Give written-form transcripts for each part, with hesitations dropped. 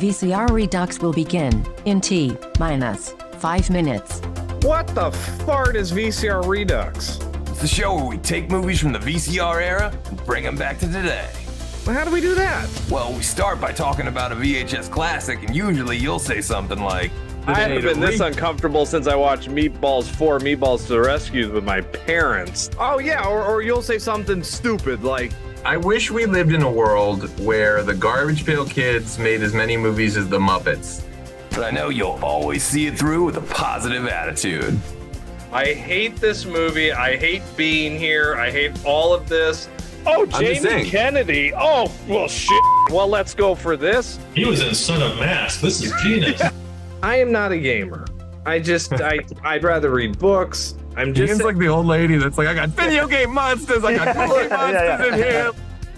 VCR Redux will begin in T-minus 5 minutes. What the fart is VCR Redux? It's the show where we take movies from the VCR era and bring them back to today. Well, how do we do that? Well, we start by talking about a VHS classic, and usually you'll say something like, I haven't been this uncomfortable since I watched Meatballs 4, Meatballs to the Rescue with my parents. Oh yeah, or you'll say something stupid like, I wish we lived in a world where the Garbage Pail Kids made as many movies as the Muppets. but I know you'll always see it through with a positive attitude. I hate this movie, I hate being here, I hate all of this. Oh, Jamie Kennedy. Oh, well, shit. Well, let's go for this. He was in Son of Mask. This is genius. I am not a gamer. I'd rather read books. I'm just He's like the old lady that's like, I got video game monsters, I got toy monsters in here.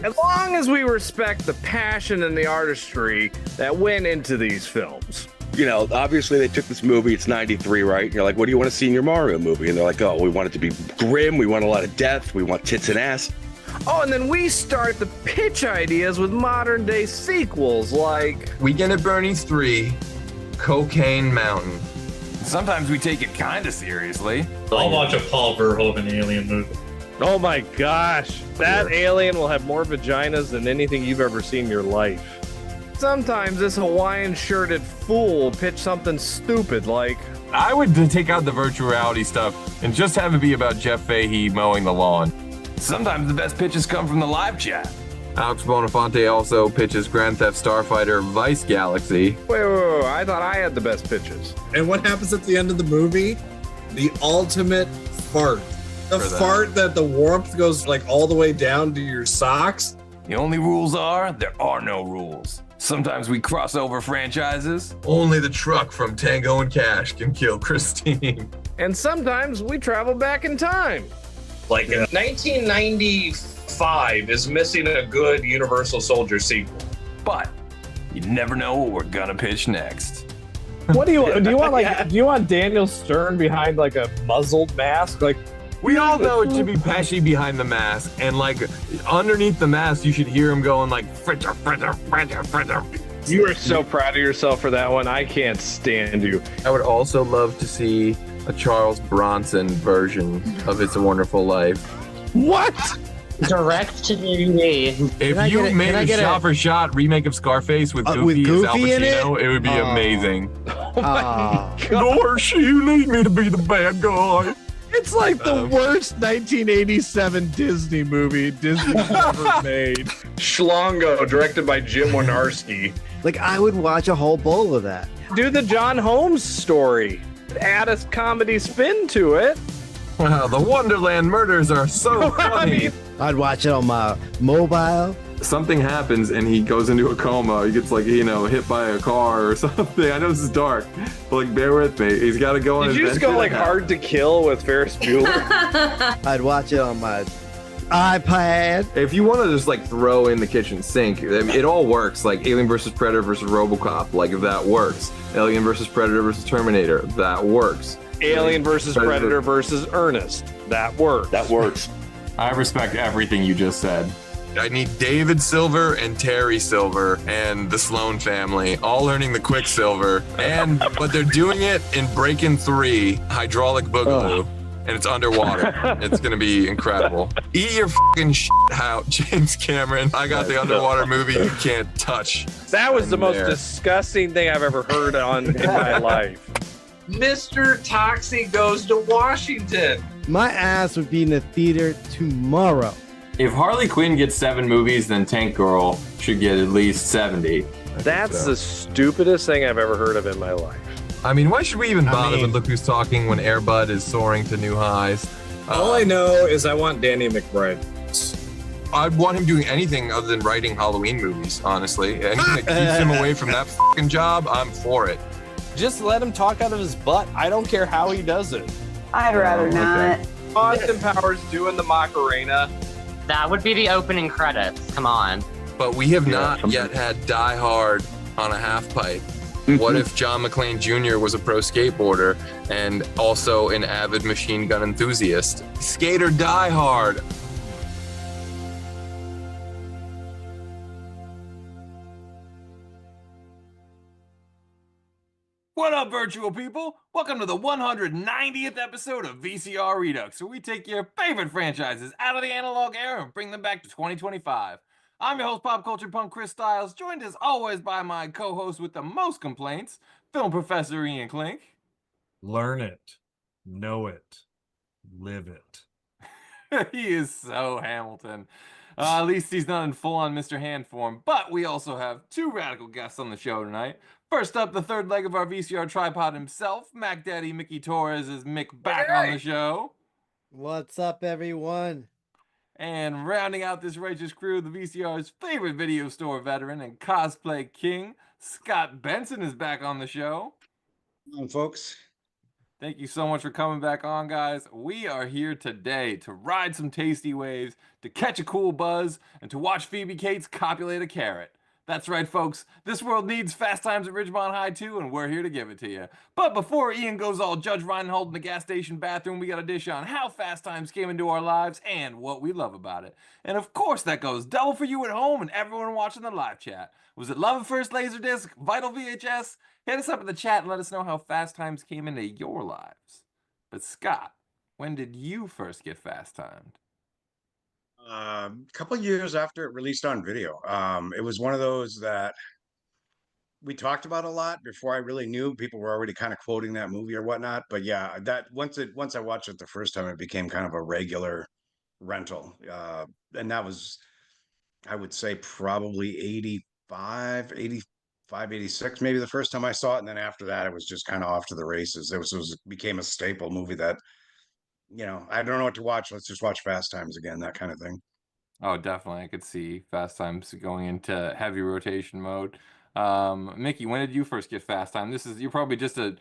As long as we respect the passion and the artistry that went into these films. You know, obviously they took this movie, it's 93, right? And you're like, what do you want to see in your Mario movie? And they're like, oh, we want it to be grim, we want a lot of death, we want tits and ass. Oh, and then we start the pitch ideas with modern day sequels like Weekend at Bernie's 3, Cocaine Mountain. Sometimes we take it kind of seriously. I'll watch a Paul Verhoeven alien movie. Oh my gosh, that alien will have more vaginas than anything you've ever seen in your life. Sometimes this Hawaiian shirted fool will pitch something stupid like, I would take out the virtual reality stuff and just have it be about Jeff Fahey mowing the lawn. Sometimes the best pitches come from the live chat. Alex Bonafonte also pitches Grand Theft Starfighter Vice Galaxy. wait, I thought I had the best pitches. And what happens at the end of the movie? The ultimate fart. The fart that the warmth goes like all the way down to your socks. The only rules are, there are no rules. Sometimes we cross over franchises. Only the truck from Tango and Cash can kill Christine. And sometimes we travel back in time. Like 1995 is missing a good Universal Soldier sequel. But you never know what we're gonna pitch next. What do you want? Do you want Daniel Stern behind like a muzzled mask? Like, We all know it should be Pesci behind the mask, and like underneath the mask, you should hear him going like fritter, fritter, fritter, fritter. you are so proud of yourself for that one. I can't stand you. I would also love to see a Charles Bronson version of It's a Wonderful Life. What? Direct to DVD. If you made a shot-for-shot remake of Scarface with Goofy as Al Pacino, it would be amazing. Oh my God. Dorsey, you need me to be the bad guy. It's like the worst 1987 Disney movie Disney's ever made. Schlongo, directed by Jim Wynorski. Like, I would watch a whole bowl of that. Do the John Holmes story. Add a comedy spin to it. Wow, the Wonderland murders are so funny. I'd watch it on my mobile. Something happens and he goes into a coma. He gets like, hit by a car or something. I know this is dark, but like, bear with me. He's got to go on. Did you just go like Hard to Kill with Ferris Bueller? I'd watch it on my iPad. If you want to just like throw in the kitchen sink, it all works. Like Alien versus Predator versus RoboCop, like if that works. Alien versus Predator versus Terminator, that works. Alien versus Predator versus Ernest, that works. That works. I respect everything you just said. I need David Silver and Terry Silver and the Sloan family all learning the Quicksilver, but they're doing it in Breakin' 3 Hydraulic Boogaloo. And it's underwater. It's gonna be incredible. Eat your fucking shit out, James Cameron. I got the underwater movie you can't touch. That was the most disgusting thing I've ever heard in my life. Mr. Toxie goes to Washington. My ass would be in the theater tomorrow. If Harley Quinn gets 7 movies, then Tank Girl should get at least 70. That's the stupidest thing I've ever heard of in my life. I mean, why should we even bother with Look Who's Talking when Air Bud is soaring to new highs? All I know is I want Danny McBride. I'd want him doing anything other than writing Halloween movies, honestly. Anything that keeps him away from that fucking job, I'm for it. Just let him talk out of his butt. I don't care how he does it. I'd rather not. Austin Powers doing the Macarena. That would be the opening credits. Come on. But we have not yet had Die Hard on a half pipe. What if John McClane Jr. was a pro skateboarder and also an avid machine gun enthusiast? Skater Die Hard. What up, virtual people? Welcome to the 190th episode of VCR Redux, where we take your favorite franchises out of the analog era and bring them back to 2025. I'm your host, pop culture punk Chris Stiles, joined as always by my co-host with the most complaints, film professor Ian Klink. Learn it, know it, live it. He is so Hamilton. At least he's not in full-on Mr. Hand form. But we also have two radical guests on the show tonight. First up, the third leg of our VCR tripod himself, Mac Daddy Mickey Torres is Mick back on the show. What's up, everyone? And rounding out this righteous crew, the VCR's favorite video store veteran and cosplay king, Scott Benson is back on the show. Come on, folks. Thank you so much for coming back on, guys. We are here today to ride some tasty waves, to catch a cool buzz, and to watch Phoebe Cates copulate a carrot. That's right, folks. This world needs Fast Times at Ridgemont High too, and we're here to give it to you. But before Ian goes all Judge Reinhold in the gas station bathroom, we got a dish on how Fast Times came into our lives and what we love about it. And of course, that goes double for you at home and everyone watching the live chat. Was it Love at First Laserdisc, Vital VHS? Hit us up in the chat and let us know how Fast Times came into your lives. But Scott, when did you first get Fast Timed? A couple of years after it released on video. It was one of those that we talked about a lot before I really knew. People were already kind of quoting that movie or whatnot. But yeah, that once I watched it the first time, it became kind of a regular rental. And that was, I would say, probably 86, maybe the first time I saw it. And then after that, it was just kind of off to the races. It became a staple movie that, I don't know what to watch. Let's just watch Fast Times again, that kind of thing. Oh, definitely. I could see Fast Times going into heavy rotation mode. Mickey, when did you first get Fast Time? You're probably it's a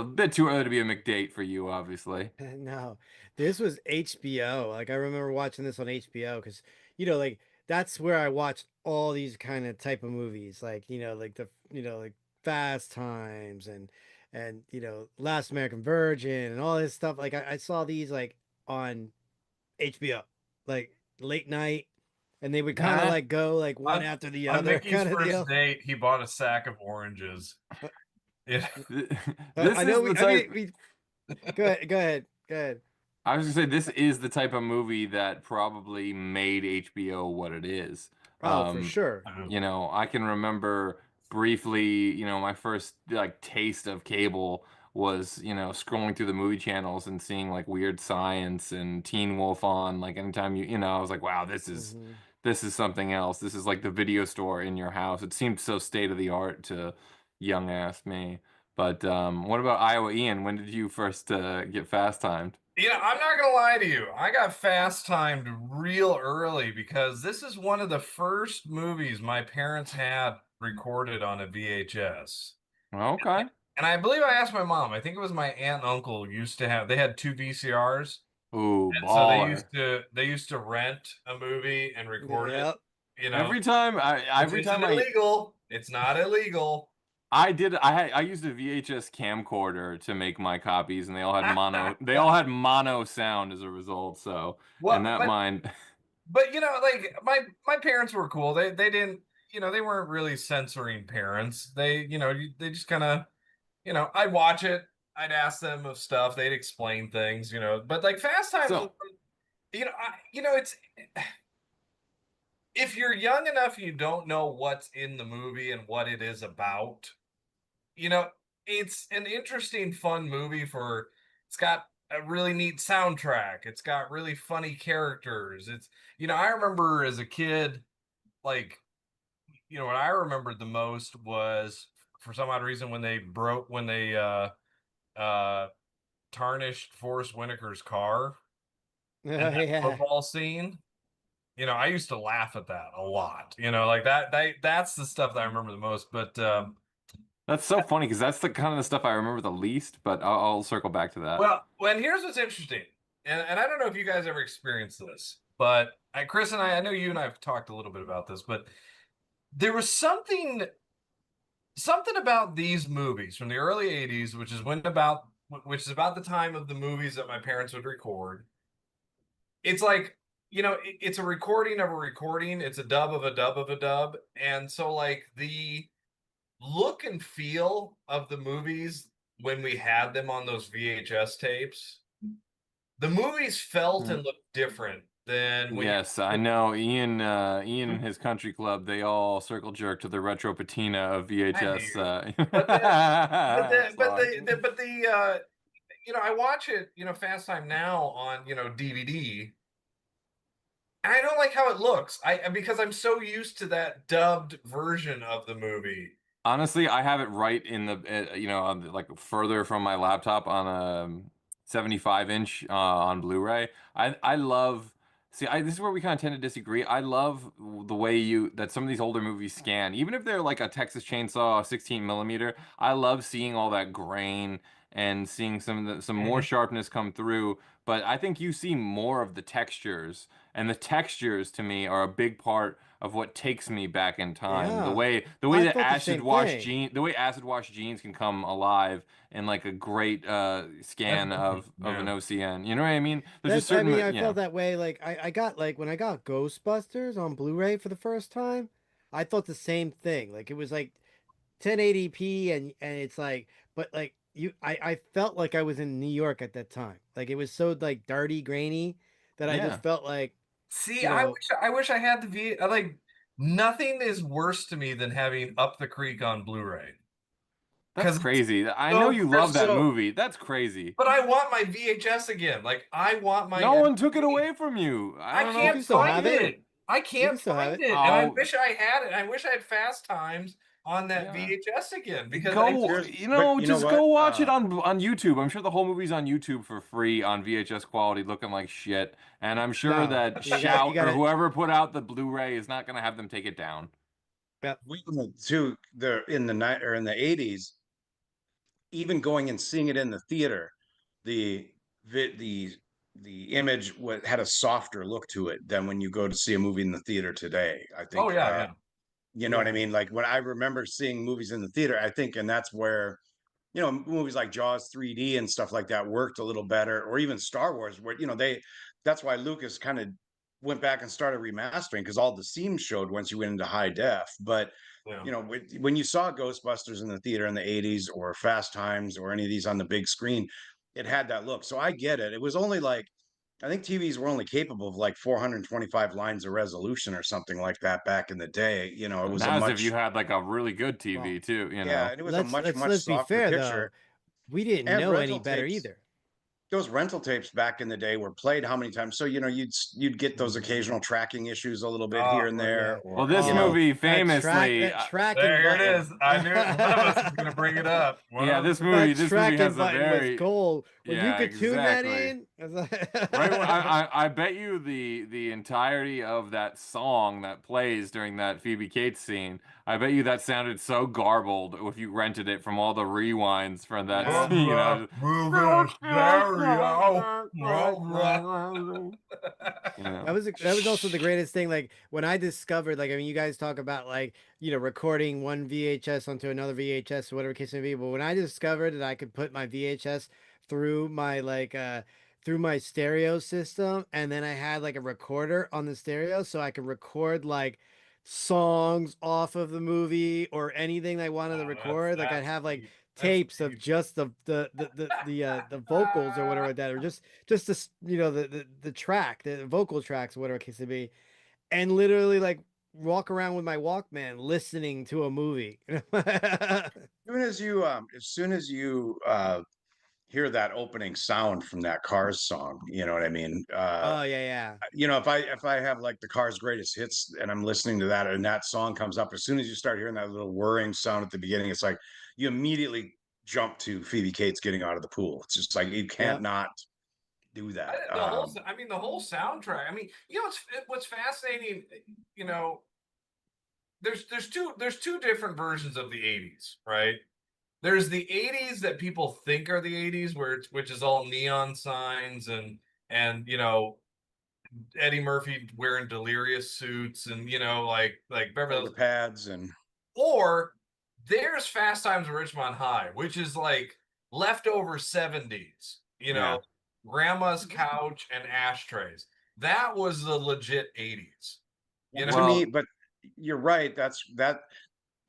bit too early to be a McDate for you, obviously. No, this was HBO. Like, I remember watching this on HBO because, like, that's where I watched all these kind of type of movies, like, like Fast Times and Last American Virgin and all this stuff. Like, I saw these like on HBO, like late night, and they would kind of like go like one after the other. Mickey's kind of first deal. date, he bought a sack of oranges. Yeah. I know we go ahead. I was gonna say this is the type of movie that probably made HBO what it is. Oh, for sure. I can remember briefly, my first like taste of cable was, scrolling through the movie channels and seeing like Weird Science and Teen Wolf on. Like anytime I was like, wow, this is something else. This is like the video store in your house. It seemed so state of the art to young ass me. But what about Iowa Ian? When did you first get Fast Timed? I'm not gonna lie to you. I got Fast Timed real early because this is one of the first movies my parents had recorded on a VHS. Okay. And I believe I asked my mom. I think it was my aunt and uncle they had two VCRs. Ooh, and baller. so they used to rent a movie and record it. Every time illegal. It's not illegal. I used a VHS camcorder to make my copies, and they all had mono sound as a result. So, But like my parents were cool. They didn't, they weren't really censoring parents. They just kind of, I'd watch it. I'd ask them of stuff. They'd explain things, but like Fast Times, it's, if you're young enough, you don't know what's in the movie and what it is about. It's an interesting, fun movie it's got a really neat soundtrack. It's got really funny characters. I remember as a kid, like, what I remembered the most was, for some odd reason, when they tarnished Forrest Whitaker's car in that football scene. I used to laugh at that a lot. Like that's the stuff that I remember the most. But that's so funny because that's the kind of the stuff I remember the least. But I'll circle back to that. Well, here's what's interesting, and I don't know if you guys ever experienced this, but Chris and I know you and I have talked a little bit about this, but there was something about these movies from the early '80s, which is about the time of the movies that my parents would record. It's like, it's a recording of a recording. It's a dub of a dub of a dub. And so like the look and feel of the movies when we had them on those VHS tapes, the movies felt and looked different than when Yes, I know. Ian and his country club, they all circle jerk to the retro patina of VHS. I watch it, Fast Time Now on, DVD. And I don't like how it looks. Because I'm so used to that dubbed version of the movie. Honestly, I have it right in the, like further from my laptop on a 75-inch on Blu-ray. I love. See, this is where we kind of tend to disagree. I love the way that some of these older movies scan, even if they're like a Texas Chainsaw 16 millimeter. I love seeing all that grain and seeing some more sharpness come through. But I think you see more of the textures, and the textures to me are a big part of what takes me back in time. The Yeah. way I that thought the same thing. the way acid wash jeans can come alive in like a great scan of an OCN. You know what I mean? There's just certain I felt that way. Like I got like when I got Ghostbusters on Blu-ray for the first time, I thought the same thing. Like it was like 1080p and it's like, but like I felt like I was in New York at that time. Like it was so like dirty, grainy that I just felt like, See, I wish I had the like nothing is worse to me than having Up the Creek on Blu-ray. That's crazy. I know you love that movie. That's crazy. But I want my VHS again. Like I want my. No one took it away from you. I don't know. can't find it. I can't find it, and I wish I had it. I wish I had Fast Times on that VHS again because go watch it on YouTube. I'm sure the whole movie's on YouTube for free on VHS quality, looking like shit. And I'm sure that Shout or whoever put out the Blu-ray is not gonna have them take it down. We went to in the 80s, even going and seeing it in the theater, the image had a softer look to it than when you go to see a movie in the theater today. I think. Oh yeah. You know what I mean? Like when I remember seeing movies in the theater, I think, and that's where, movies like Jaws 3D and stuff like that worked a little better, or even Star Wars, where, that's why Lucas kind of went back and started remastering because all the scenes showed once you went into high def. But, when you saw Ghostbusters in the theater in the 80s or Fast Times or any of these on the big screen, it had that look. So I get it. It was only like, I think TVs were only capable of like 425 lines of resolution or something like that back in the day. It was a much. If you had like a really good TV too, Yeah, and it was a much let's softer be fair, picture. Though. We didn't know any better either. Those rental tapes back in the day were played how many times? So you'd get those occasional tracking issues a little bit here and there. Well, this movie famously, there it is. I knew one of us was going to bring it up. This movie has a very gold. When you could tune that in, I bet you the entirety of that song that plays during that Phoebe Cates scene, I bet you that sounded so garbled if you rented it from all the rewinds from that scene. That was also the greatest thing. Like when I discovered, like, I mean, you guys talk about like, recording one VHS onto another VHS or whatever case may be. But when I discovered that I could put my VHS through my through my stereo system, and then I had like a recorder on the stereo, so I could record like songs off of the movie or anything I wanted to record. Like I'd have like tapes of just the vocals or whatever that, or just the the track, the vocal tracks or whatever case it be, and literally like walk around with my Walkman listening to a movie. As soon as you hear that opening sound from that Cars song, you know what I mean? Oh yeah. If I have like the Cars greatest hits and I'm listening to that and that song comes up, as soon as you start hearing that little whirring sound at the beginning, it's like you immediately jump to Phoebe Cates getting out of the pool. It's just like you can't not do that. The whole soundtrack. I mean, what's fascinating, there's two different versions of the 80s, right? There's the 80s that people think are the 80s, which is all neon signs and Eddie Murphy wearing delirious suits and like Beverly Hills pads, and or there's Fast Times at Ridgemont High, which is like leftover 70s, grandma's couch and ashtrays. That was the legit 80s. To me, but you're right. That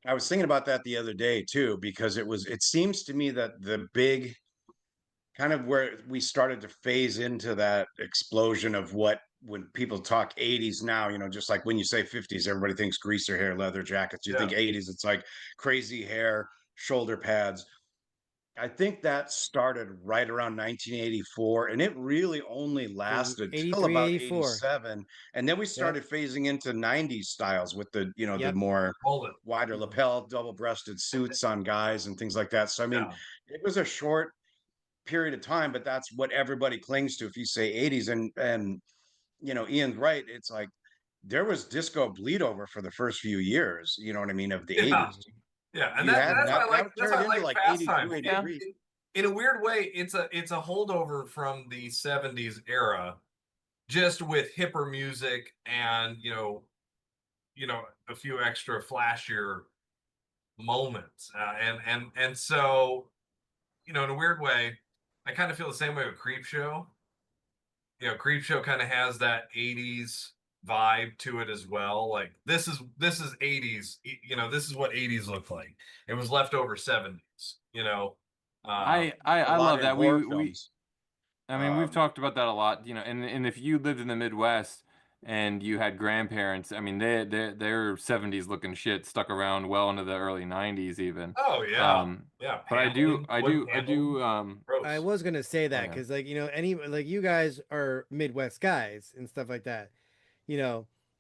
I was thinking about that the other day too, because it seems to me that the big kind of where we started to phase into that explosion of what when people talk 80s now, just like when you say 50s, everybody thinks greaser hair, leather jackets. You think 80s, it's like crazy hair, shoulder pads. I think that started right around 1984, and it really only lasted till 83, about 84. 87. And then we started phasing into 90s styles with the, the more wider lapel, double-breasted suits on guys and things like that. So, I mean, it was a short period of time, but that's what everybody clings to if you say 80s. And Ian's right. It's like there was disco bleed over for the first few years, you know what I mean, of the 80s. Yeah, and You had that's why I like that turned into like Fast 82, Times. 83. In a weird way, it's a holdover from the 70s era, just with hipper music and a few extra flashier moments. And so, in a weird way, I kind of feel the same way with Creepshow. Creepshow kind of has that 80s vibe to it as well. Like this is 80s, this is what 80s look like. It was leftover 70s, I A lot love in that. horror We films. I mean, we've talked about that a lot, and if you lived in the Midwest and you had grandparents, I mean, they're 70s looking shit stuck around well into the early 90s even. Oh yeah. But I was gonna say that yeah. because any you guys are Midwest guys and stuff like that,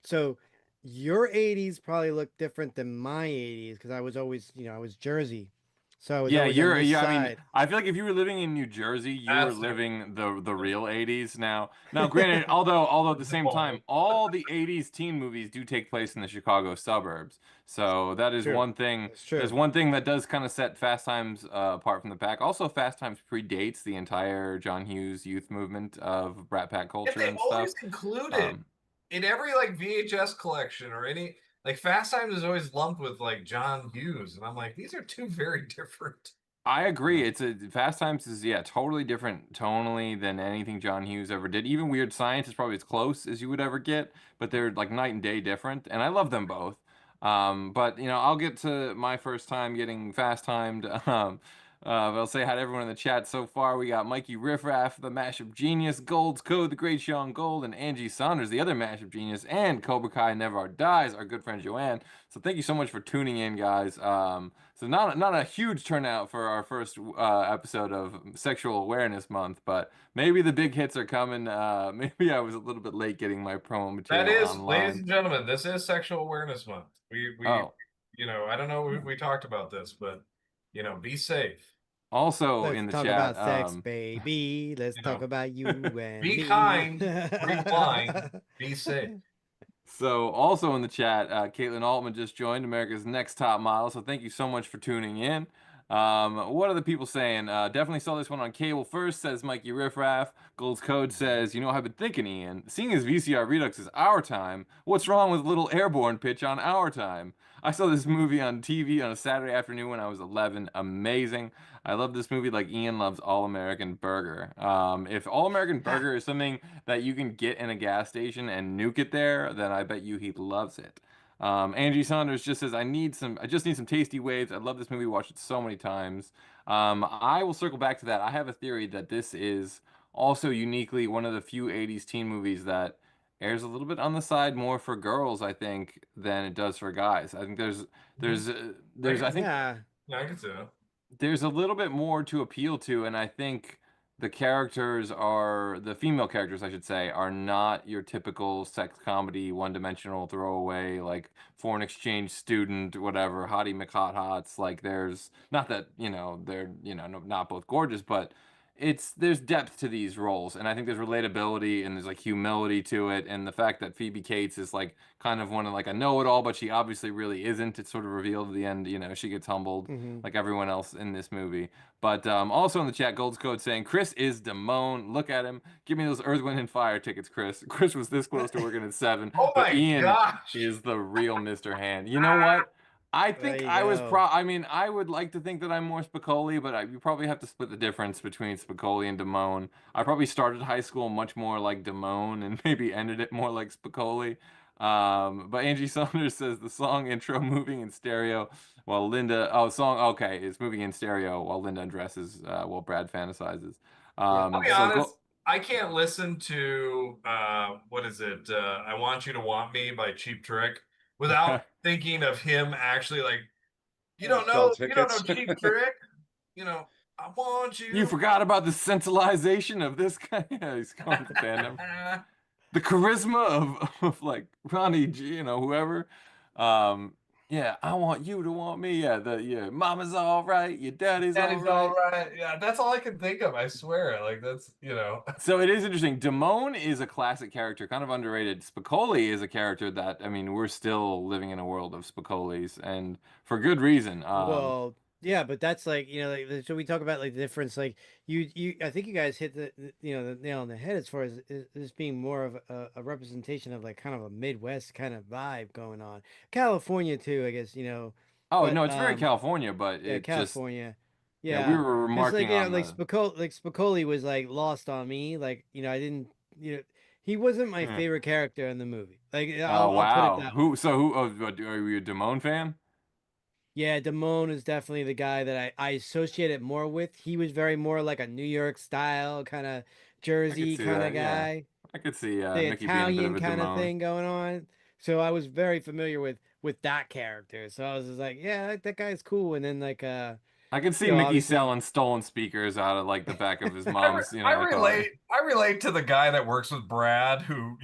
so your 80s probably look different than my 80s because I was always I was Jersey, so I was always on this I side. mean, I feel like if you were living in New Jersey, you were living the real 80s now. Now, granted, although at the same time, all the 80s teen movies do take place in the Chicago suburbs. So that is one thing. There's one thing that does kind of set Fast Times apart from the pack. Also, Fast Times predates the entire John Hughes youth movement of Brat Pack culture and stuff. They always concluded in every VHS collection or any Fast Times is always lumped with John Hughes, and I'm like, these are two very different. I agree. Fast Times is totally different tonally than anything John Hughes ever did. Even Weird Science is probably as close as you would ever get, but they're like night and day different, and I love them both. But I'll get to my first time getting fast timed. I'll say hi to everyone in the chat so far. We got Mikey Riffraff, the Mashup Genius, Gold's Code, the Great Sean Gold, and Angie Saunders, the other Mashup Genius, and Cobra Kai Never Dies, our good friend Joanne. So thank you so much for tuning in, guys. So not a huge turnout for our first episode of Sexual Awareness Month, but maybe the big hits are coming. Maybe I was a little bit late getting my promo material That is, online. ladies and gentlemen, this is Sexual Awareness Month. I don't know if we talked about this, but be safe. Also Let's in the talk chat, about sex, baby. Let's talk about you and be me. kind, rewind, be safe. So also in the chat, Caitlin Altman just joined, America's Next Top Model. So thank you so much for tuning in. What are the people saying? Definitely saw this one on cable first, says Mikey Riffraff. Gold's Code says, I've been thinking, Ian, seeing as VCR Redux is our time, what's wrong with Little Airborne pitch on our time? I saw this movie on TV on a Saturday afternoon when I was 11. Amazing. I love this movie like Ian loves All American Burger. If All American Burger is something that you can get in a gas station and nuke it there, then I bet you he loves it. Angie Saunders just says, I just need some tasty waves. I love this movie, watched it so many times. I will circle back to that. I have a theory that this is also uniquely one of the few 80s teen movies that airs a little bit on the side more for girls, I think, than it does for guys. I think I can see that. There's a little bit more to appeal to, and I think the female characters, I should say, are not your typical sex comedy, one-dimensional throwaway, like foreign exchange student, whatever, hottie McHot-Hots. Like there's, not that, they're, not both gorgeous, but there's depth to these roles, and I think there's relatability and there's like humility to it, and the fact that Phoebe Cates is like kind of one of like a know-it-all, but she obviously really isn't. It's sort of revealed at the end, she gets humbled like everyone else in this movie. But also in the chat, Gold's Code saying, Chris is Damone. Look at him. Give me those Earth, Wind, and Fire tickets, Chris. Chris was this close to working at 7. Oh but my Ian gosh. is the real Mr. Hand. You know what? I think I was I would like to think that I'm more Spicoli, but you probably have to split the difference between Spicoli and Damone. I probably started high school much more like Damone and maybe ended it more like Spicoli. But Angie Saunders says the song intro moving in stereo while Linda, oh, song, okay, it's moving in stereo while Linda undresses while Brad fantasizes. I'll be So honest, I can't listen to what is it? I Want You to Want Me by Cheap Trick without thinking of him actually like, you don't know Cheap Trick? You know, I want you. You forgot about the centralization of this guy. Yeah, he's calling the Fandom. The charisma of like Ronnie G, you know, whoever. Yeah, I want you to want me. Yeah, mama's all right, your daddy's all right. Yeah, that's all I can think of. I swear. Like that's, you know. So it is interesting. Damone is a classic character, kind of underrated. Spicoli is a character that, I mean, we're still living in a world of Spicolis, and for good reason. Well, yeah, but that's like, like, so we talk about like the difference, like I think you guys hit the nail on the head as far as this being more of a representation of like kind of a Midwest kind of vibe going on. California too, I guess, Oh, but no, it's very California, but yeah, it California. yeah, we were It's like, remarking on like the. Spicoli was like lost on me. Like, I didn't, he wasn't my Hmm. favorite character in the movie. Like, Oh, I'll put it wow. that way. Are you a Damone fan? Yeah, Damone is definitely the guy that I associate it more with. He was very more like a New York style kind of I could Jersey see kind of that, yeah. guy, I could see the Mickey being a bit of Italian a kind of Damone. thing going on. So I was very familiar with that character. So I was just like, yeah, that guy's cool. And then like I could see Mickey obviously selling stolen speakers out of like the back of his mom's, I car. relate. I relate to the guy that works with Brad, who,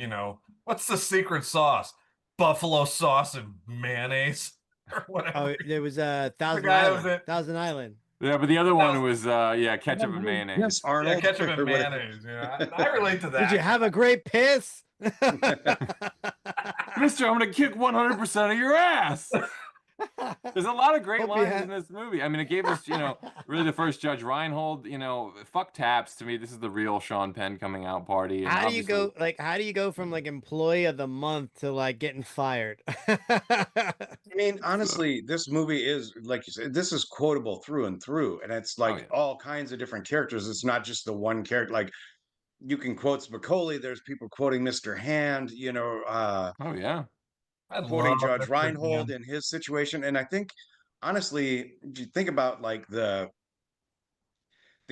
what's the secret sauce? Buffalo sauce and mayonnaise or whatever. there was The guy that was it. Thousand Island. Yeah, but the other one was ketchup and mayonnaise. Yes, Arnold. Yeah, ketchup and or whatever. mayonnaise. I relate to that. Did you have a great piss? Mister, I'm gonna kick 100% of your ass. There's a lot of great Hope you lines had- in this movie. I mean, it gave us, really the first Judge Reinhold, fuck taps. To me, this is the real Sean Penn coming out party. And How do you obviously- how do you go from like employee of the month to like getting fired? I mean, honestly, this movie is, like you said, this is quotable through and through. And it's like yeah. all kinds of different characters. It's not just the one character. Like you can quote Spicoli, there's people quoting Mr. Hand, Oh yeah. I quoting love Judge Mr. Reinhold Hand. in his situation. And I think, honestly, if you think about like the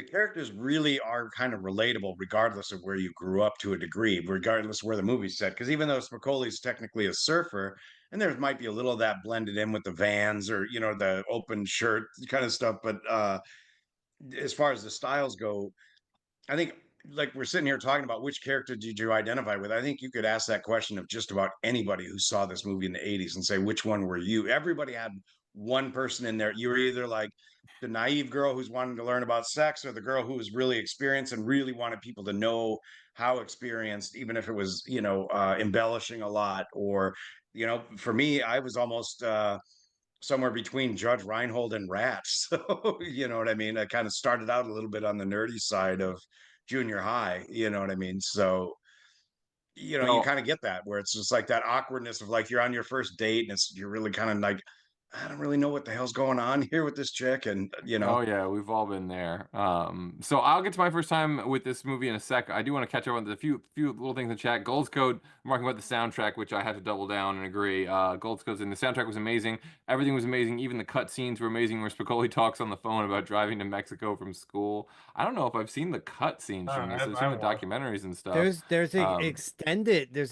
characters really are kind of relatable regardless of where you grew up to a degree, regardless of where the movie's set. Because even though Spicoli's technically a surfer, and there might be a little of that blended in with the Vans or the open shirt kind of stuff, but as far as the styles go, I think, like, we're sitting here talking about which character did you identify with. I think you could ask that question of just about anybody who saw this movie in the 80s and say, which one were you? Everybody had one person in there. You were either like the naive girl who's wanting to learn about sex, or the girl who was really experienced and really wanted people to know how experienced, even if it was, embellishing a lot. Or, for me, I was almost somewhere between Judge Reinhold and Rats. So, you know what I mean? I kind of started out a little bit on the nerdy side of junior high, you know what I mean? So, you So kind of get that where it's just like that awkwardness of like you're on your first date and you're really kind of like, I don't really know what the hell's going on here with this chick. And, Oh yeah, we've all been there. So I'll get to my first time with this movie in a sec. I do want to catch up on the few little things in the chat. Gold's Code remarking about the soundtrack, which I had to double down and agree. Gold's Code's and the soundtrack was amazing. Everything was amazing. Even the cut scenes were amazing. Where Spicoli talks on the phone about driving to Mexico from school. I don't know if I've seen the cut scenes from this. I've seen the documentaries and stuff. There's an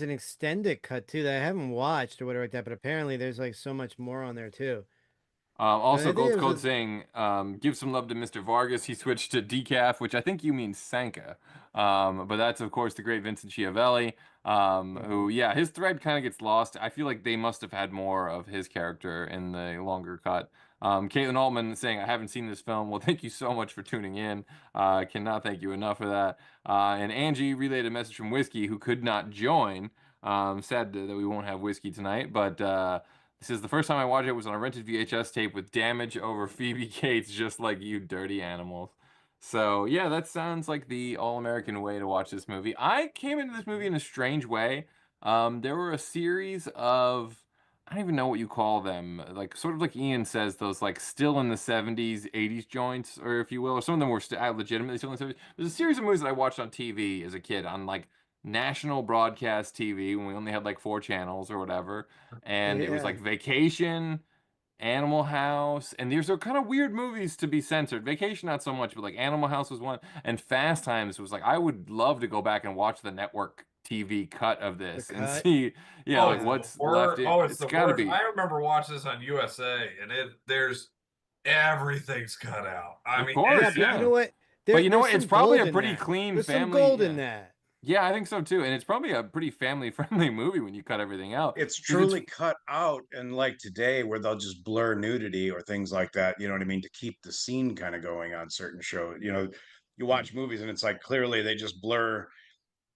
extended cut too that I haven't watched or whatever like that, but apparently there's like so much more on there too. Also, think Gold's it was Code saying, give some love to Mr. Vargas. He switched to decaf, which I think you mean Sanka. But that's, of course, the great Vincent Schiavelli, who, yeah, his thread kind of gets lost. I feel like they must have had more of his character in the longer cut. Caitlin Altman saying, I haven't seen this film. Well, thank you so much for tuning in. Cannot thank you enough for that. And Angie relayed a message from Whiskey, who could not join. Sad that we won't have Whiskey tonight, but... This is the first time I watched it was on a rented VHS tape with damage over Phoebe Cates, just like you dirty animals. So yeah, that sounds like the all-American way to watch this movie. I came into this movie in a strange way. There were a series of, I don't even know what you call them, like sort of like Ian says, those like still in the 70s, 80s joints, or if you will, or some of them were legitimately still in the 70s. There's a series of movies that I watched on TV as a kid on like national broadcast TV when we only had like 4 channels or whatever, and it was Yeah. like Vacation, Animal House, and these are kind of weird movies to be censored. Vacation not so much, but like Animal House was one, and Fast Times was like I would love to go back and watch the network TV cut of The this and cut. see, yeah, Oh, like it's Yeah. the what's left worst. in. Oh, it's It's the got to worst. be. I remember watching this on USA, and there's everything's cut out. I Of mean, Yeah, course, but you yeah. know what? But you know There's what? It's some probably gold a in pretty that. clean There's some family. gold Yeah. in that. Yeah, I think so too. And it's probably a pretty family-friendly movie when you cut everything out. It's Because truly cut out, and like today where they'll just blur nudity or things like that, you know what I mean, to keep the scene kind of going on certain shows. You know, you watch movies and it's like clearly they just blur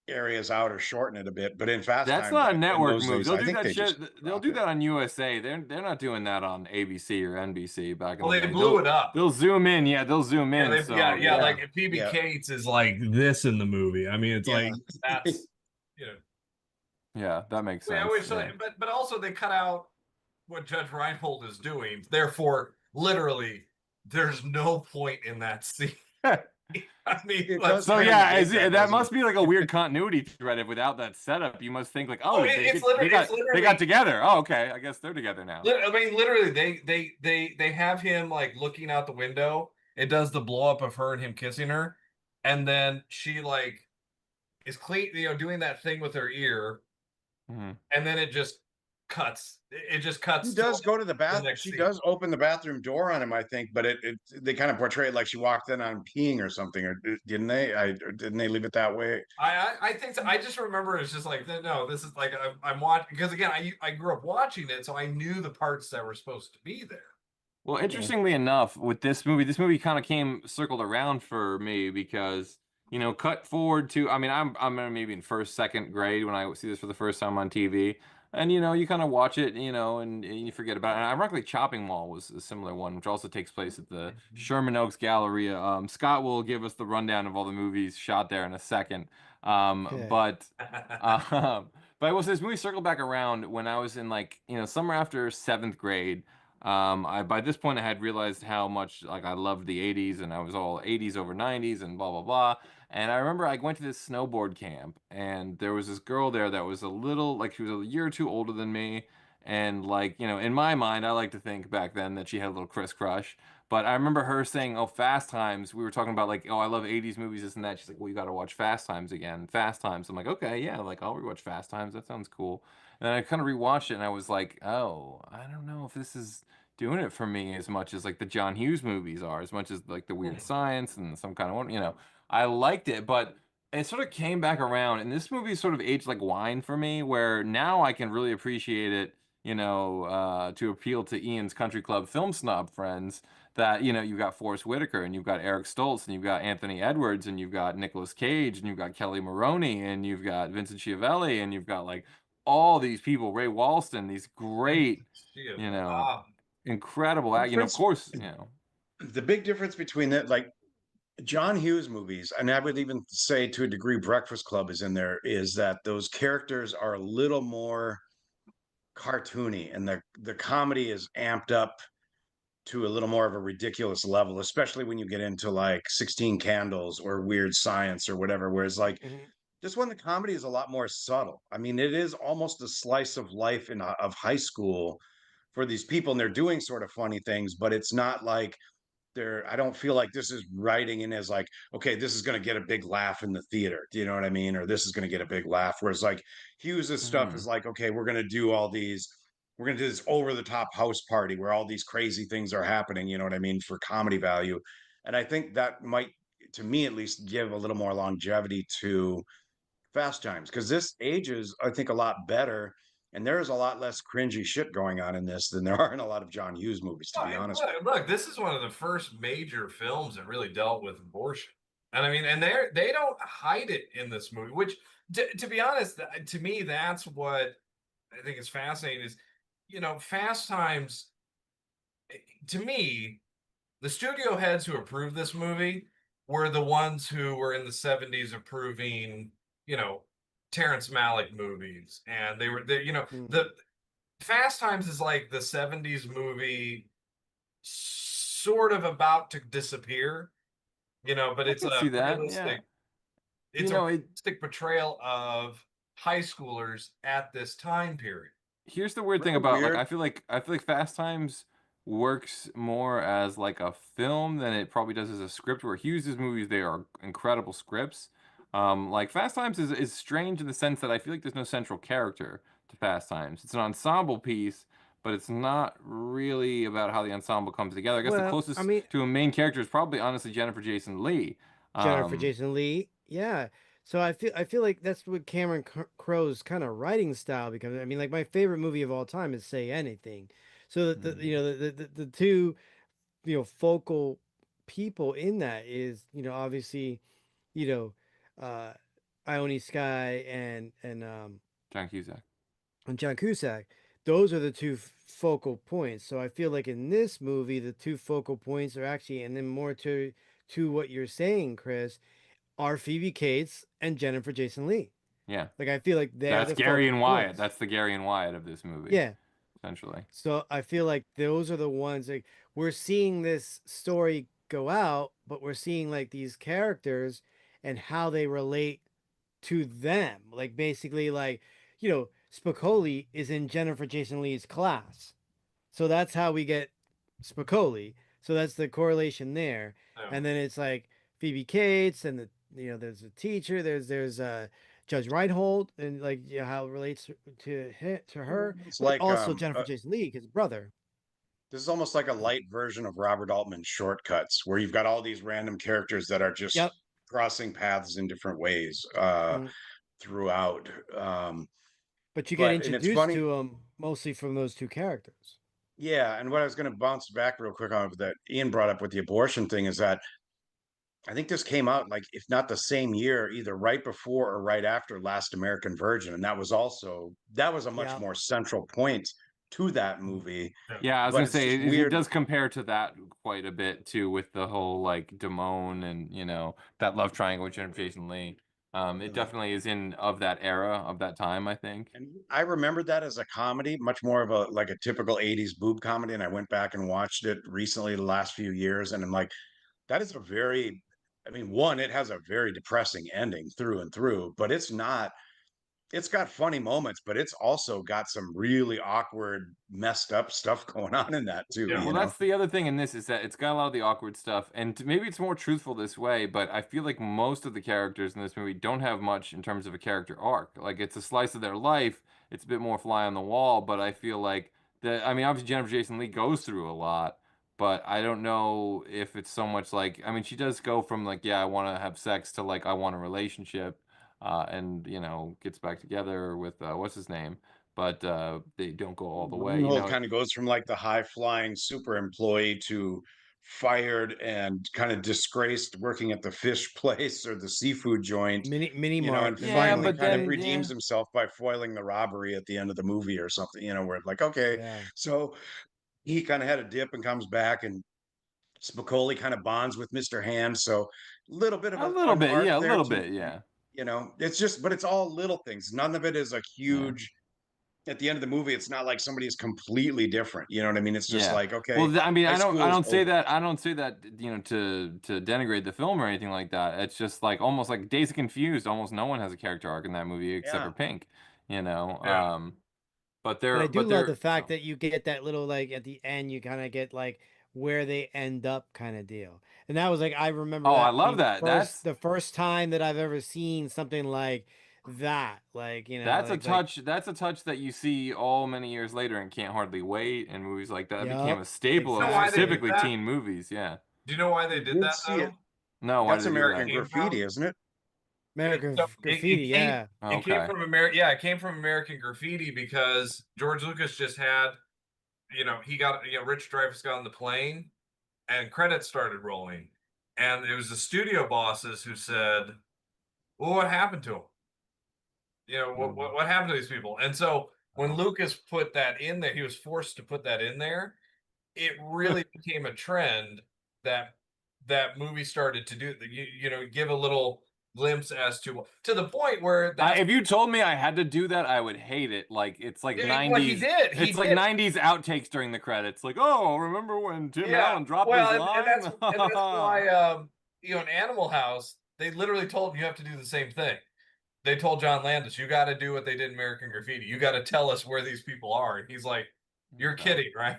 areas out or shorten it a bit. But in Fast that's Times, not a in network those move. days, They'll I do think that they just shit. They'll drop do it. that on USA. They're not doing that on ABC or NBC back in well, the they day. blew it up. They'll zoom in. Yeah, they'll zoom Yeah, in. So yeah. yeah. Like Phoebe Yeah. Cates is like this in the movie. I mean, it's Yeah. like that's you know. Yeah, that makes Yeah, sense. which, Yeah. but also they cut out what Judge Reinhold is doing. Therefore, literally, there's no point in that scene. I mean, It let's does So kind of yeah, negate that, that doesn't must it? be like a weird continuity thread. If without that setup, you must think like, Oh, oh, it's they literally got together. Oh, okay, I guess they're together now. I mean, literally, they have him like looking out the window. It does the blow up of her and him kissing her, and then she like is clean, doing that thing with her ear, Mhm. and then it just cuts. It just cuts. She does go to the bath. next She scene. does open the bathroom door on him, I think, but they kind of portray it like she walked in on peeing or something, or didn't they? Or didn't they leave it that way? I think so. I just remember it's just like no, this is like I'm watching because again I grew up watching it, so I knew the parts that were supposed to be there. Well, interestingly enough, with this movie kind of came circled around for me because, cut forward to, I mean, I'm maybe in first, second grade when I see this for the first time on TV. And, you kind of watch it, and you forget about it. And ironically, Chopping Mall was a similar one, which also takes place at the Sherman Oaks Galleria. Scott will give us the rundown of all the movies shot there in a second. But but it was this movie circled back around when I was in like, somewhere after 7th grade. By this point I had realized how much like I loved the 80s and I was all 80s over 90s and blah blah blah. And I remember I went to this snowboard camp and there was this girl there that was a little like she was a year or two older than me. And like, in my mind, I like to think back then that she had a little Chris crush. But I remember her saying, "Oh, Fast Times." We were talking about like, "Oh, I love 80s movies, this and that." She's like, "Well, you got to watch Fast Times again." Fast Times. I'm like, "Okay, yeah, like I'll rewatch Fast Times. That sounds cool." And then I kind of rewatched it and I was like, "Oh, I don't know if this is doing it for me as much as like the John Hughes movies are, as much as like the Weird Science and some kind of one, I liked it, but it sort of came back around, and this movie sort of aged like wine for me, where now I can really appreciate it, to appeal to Ian's Country Club film snob friends. That you've got Forrest Whitaker, and you've got Eric Stoltz, and you've got Anthony Edwards, and you've got Nicolas Cage, and you've got Kelly Maroney, and you've got Vincent Schiavelli, and you've got like all these people, Ray Walston, these great, incredible of course, The big difference between that, like John Hughes movies, and I would even say to a degree Breakfast Club is in there, is that those characters are a little more cartoony and the comedy is amped up to a little more of a ridiculous level, especially when you get into like 16 Candles or Weird Science or whatever. Whereas like this one, the comedy is a lot more subtle. I mean, it is almost a slice of life of high school for these people, and they're doing sort of funny things, but it's not like I don't feel like this is writing in as like, okay, this is going to get a big laugh in the theater. Do you know what I mean? Or this is going to get a big laugh. Whereas like Hughes's stuff is like, okay, we're going to do this over the top house party where all these crazy things are happening. You know what I mean? For comedy value. And I think that might, to me at least, give a little more longevity to Fast Times, because this ages, I think, a lot better. And there is a lot less cringy shit going on in this than there are in a lot of John Hughes movies, to be honest. Look, this is one of the first major films that really dealt with abortion, and I mean, and they don't hide it in this movie. Which, to be honest, to me, that's what I think is fascinating. Is Fast Times. To me, the studio heads who approved this movie were the ones who were in the '70s approving, Terrence Malick movies, and the Fast Times is like the '70s movie, sort of about to disappear, but it's see that, realistic. it's a realistic portrayal of high schoolers at this time period. Here's the weird thing about like I feel like Fast Times works more as like a film than it probably does as a script. Where Hughes' movies, they are incredible scripts. Like Fast Times is strange in the sense that I feel like there's no central character to Fast Times. It's an ensemble piece, but it's not really about how the ensemble comes together. I guess the closest to a main character is probably honestly Jennifer Jason Leigh. Jennifer Jason Leigh, yeah. So I feel like that's what Cameron Crowe's kind of writing style becomes. I mean, like my favorite movie of all time is Say Anything. So the you know the two focal people in that is obviously Ione Skye and John Cusack. And John Cusack. Those are the two focal points. So I feel like in this movie, the two focal points are actually, and then more to what you're saying, Chris, are Phoebe Cates and Jennifer Jason Leigh. Yeah. Like I feel like that's Gary and Wyatt. Points. That's the Gary and Wyatt of this movie. Yeah. Essentially. So I feel like those are the ones like we're seeing this story go out, but we're seeing like these characters and how they relate to them. Like basically like, Spicoli is in Jennifer Jason Leigh's class. So that's how we get Spicoli. So that's the correlation there. Oh. And then it's like Phoebe Cates and there's a teacher, there's Judge Reinhold and like how it relates to her. It's like also Jennifer Jason Leigh, his brother. This is almost like a light version of Robert Altman's Shortcuts, where you've got all these random characters that are just crossing paths in different ways throughout. But you get introduced to them mostly from those two characters. Yeah, and what I was going to bounce back real quick on that Ian brought up with the abortion thing is that I think this came out like, if not the same year, either right before or right after Last American Virgin, and that was a much more central point to that movie. Yeah, I was gonna say it does compare to that quite a bit too, with the whole like Damone and that love triangle with Jennifer Jason Leigh. It definitely is of that era, of that time, I think. And I remembered that as a comedy, much more of a typical 80s boob comedy. And I went back and watched it recently, the last few years. And I'm like, that is one, it has a very depressing ending through and through, but it's got funny moments, but it's also got some really awkward, messed up stuff going on in that too. Yeah, well, that's the other thing in this is that it's got a lot of the awkward stuff, and maybe it's more truthful this way, but I feel like most of the characters in this movie don't have much in terms of a character arc. Like, it's a slice of their life. It's a bit more fly on the wall, but I feel like obviously Jennifer Jason Leigh goes through a lot, but I don't know if it's so much like, she does go from like, yeah, I want to have sex to like, I want a relationship. And gets back together with what's his name, but they don't go all the way. It kind of goes from like the high flying super employee to fired and kind of disgraced working at the fish place or the seafood joint, mini mart, and finally kind of redeems himself by foiling the robbery at the end of the movie or something. Where it's like, so he kind of had a dip and comes back, and Spicoli kind of bonds with Mr. Hand. So a little bit, yeah. It's just, but it's all little things. None of it is a huge, at the end of the movie, it's not like somebody is completely different. You know what I mean? It's just like, okay. Well, I don't say that to denigrate the film or anything like that. It's just like, almost like Days of Confused. Almost no one has a character arc in that movie except for Pink, But I do love the fact that you get that little, like, at the end, you kind of get like where they end up kind of deal. And that was like, I remember. Oh, I love that. That's the first time that I've ever seen something like that. Like, that's a touch. That's a touch that you see all many years later and Can't Hardly Wait and movies like that. It became a staple of specifically teen movies. Yeah. Do you know why they did that? No, that's American Graffiti, isn't it? American Graffiti, yeah. It came from It came from American Graffiti because George Lucas just had, Rich Dreyfuss got on the plane, and credits started rolling, and it was the studio bosses who said, "Well, what happened to him? What happened to these people?" And so when Lucas put that in there, he was forced to put that in there. It really became a trend that movie started to do. Give a little glimpse as to the point where if you told me I had to do that, I would hate it. Like, it's like 90s. Well, he did. It's like 90s outtakes during the credits. Like, oh, remember when Tim Allen dropped his line? And that's why in Animal House, They literally told him you have to do the same thing. They told John Landis, you got to do what they did in American Graffiti. You got to tell us where these people are. And he's like, you're kidding, right?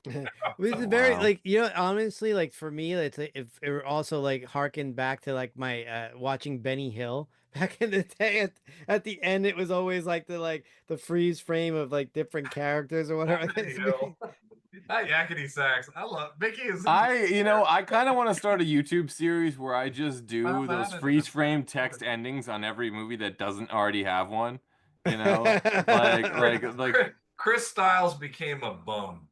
It's very like, you know, honestly, like for me, it's like, if it were also like harken back to like my watching Benny Hill back in the day. At the end, it was always like the freeze frame of like different characters or whatever. That yakety sax. I love Mickey is. I kind of want to start a YouTube series where I just do I'm those mad at freeze this. frame text endings on every movie that doesn't already have one. You know, like Chris Stiles became a bum.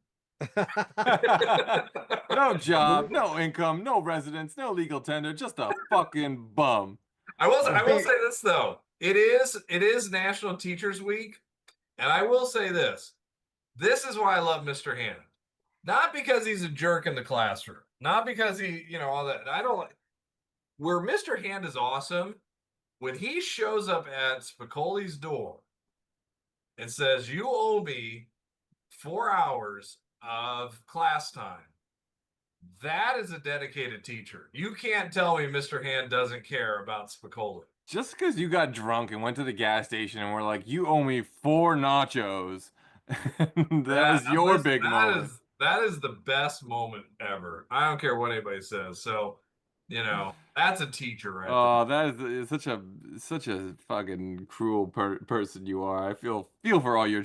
no job, no income, no residence, no legal tender, just a fucking bum. I will say this though. It is National Teachers Week, and I will say this. This is why I love Mr. Hand. Not because he's a jerk in the classroom. Not because he, all that. I don't like where Mr. Hand is awesome when he shows up at Spicoli's door and says, "You owe me 4 hours of class time." That is a dedicated teacher. You can't tell me Mr. Hand doesn't care about Spicoli. Just because you got drunk and went to the gas station and were like, "You owe me 4 nachos," that was your big moment. That is the best moment ever. I don't care what anybody says. So, that's a teacher right there. That is such a fucking cruel person you are. I feel for all your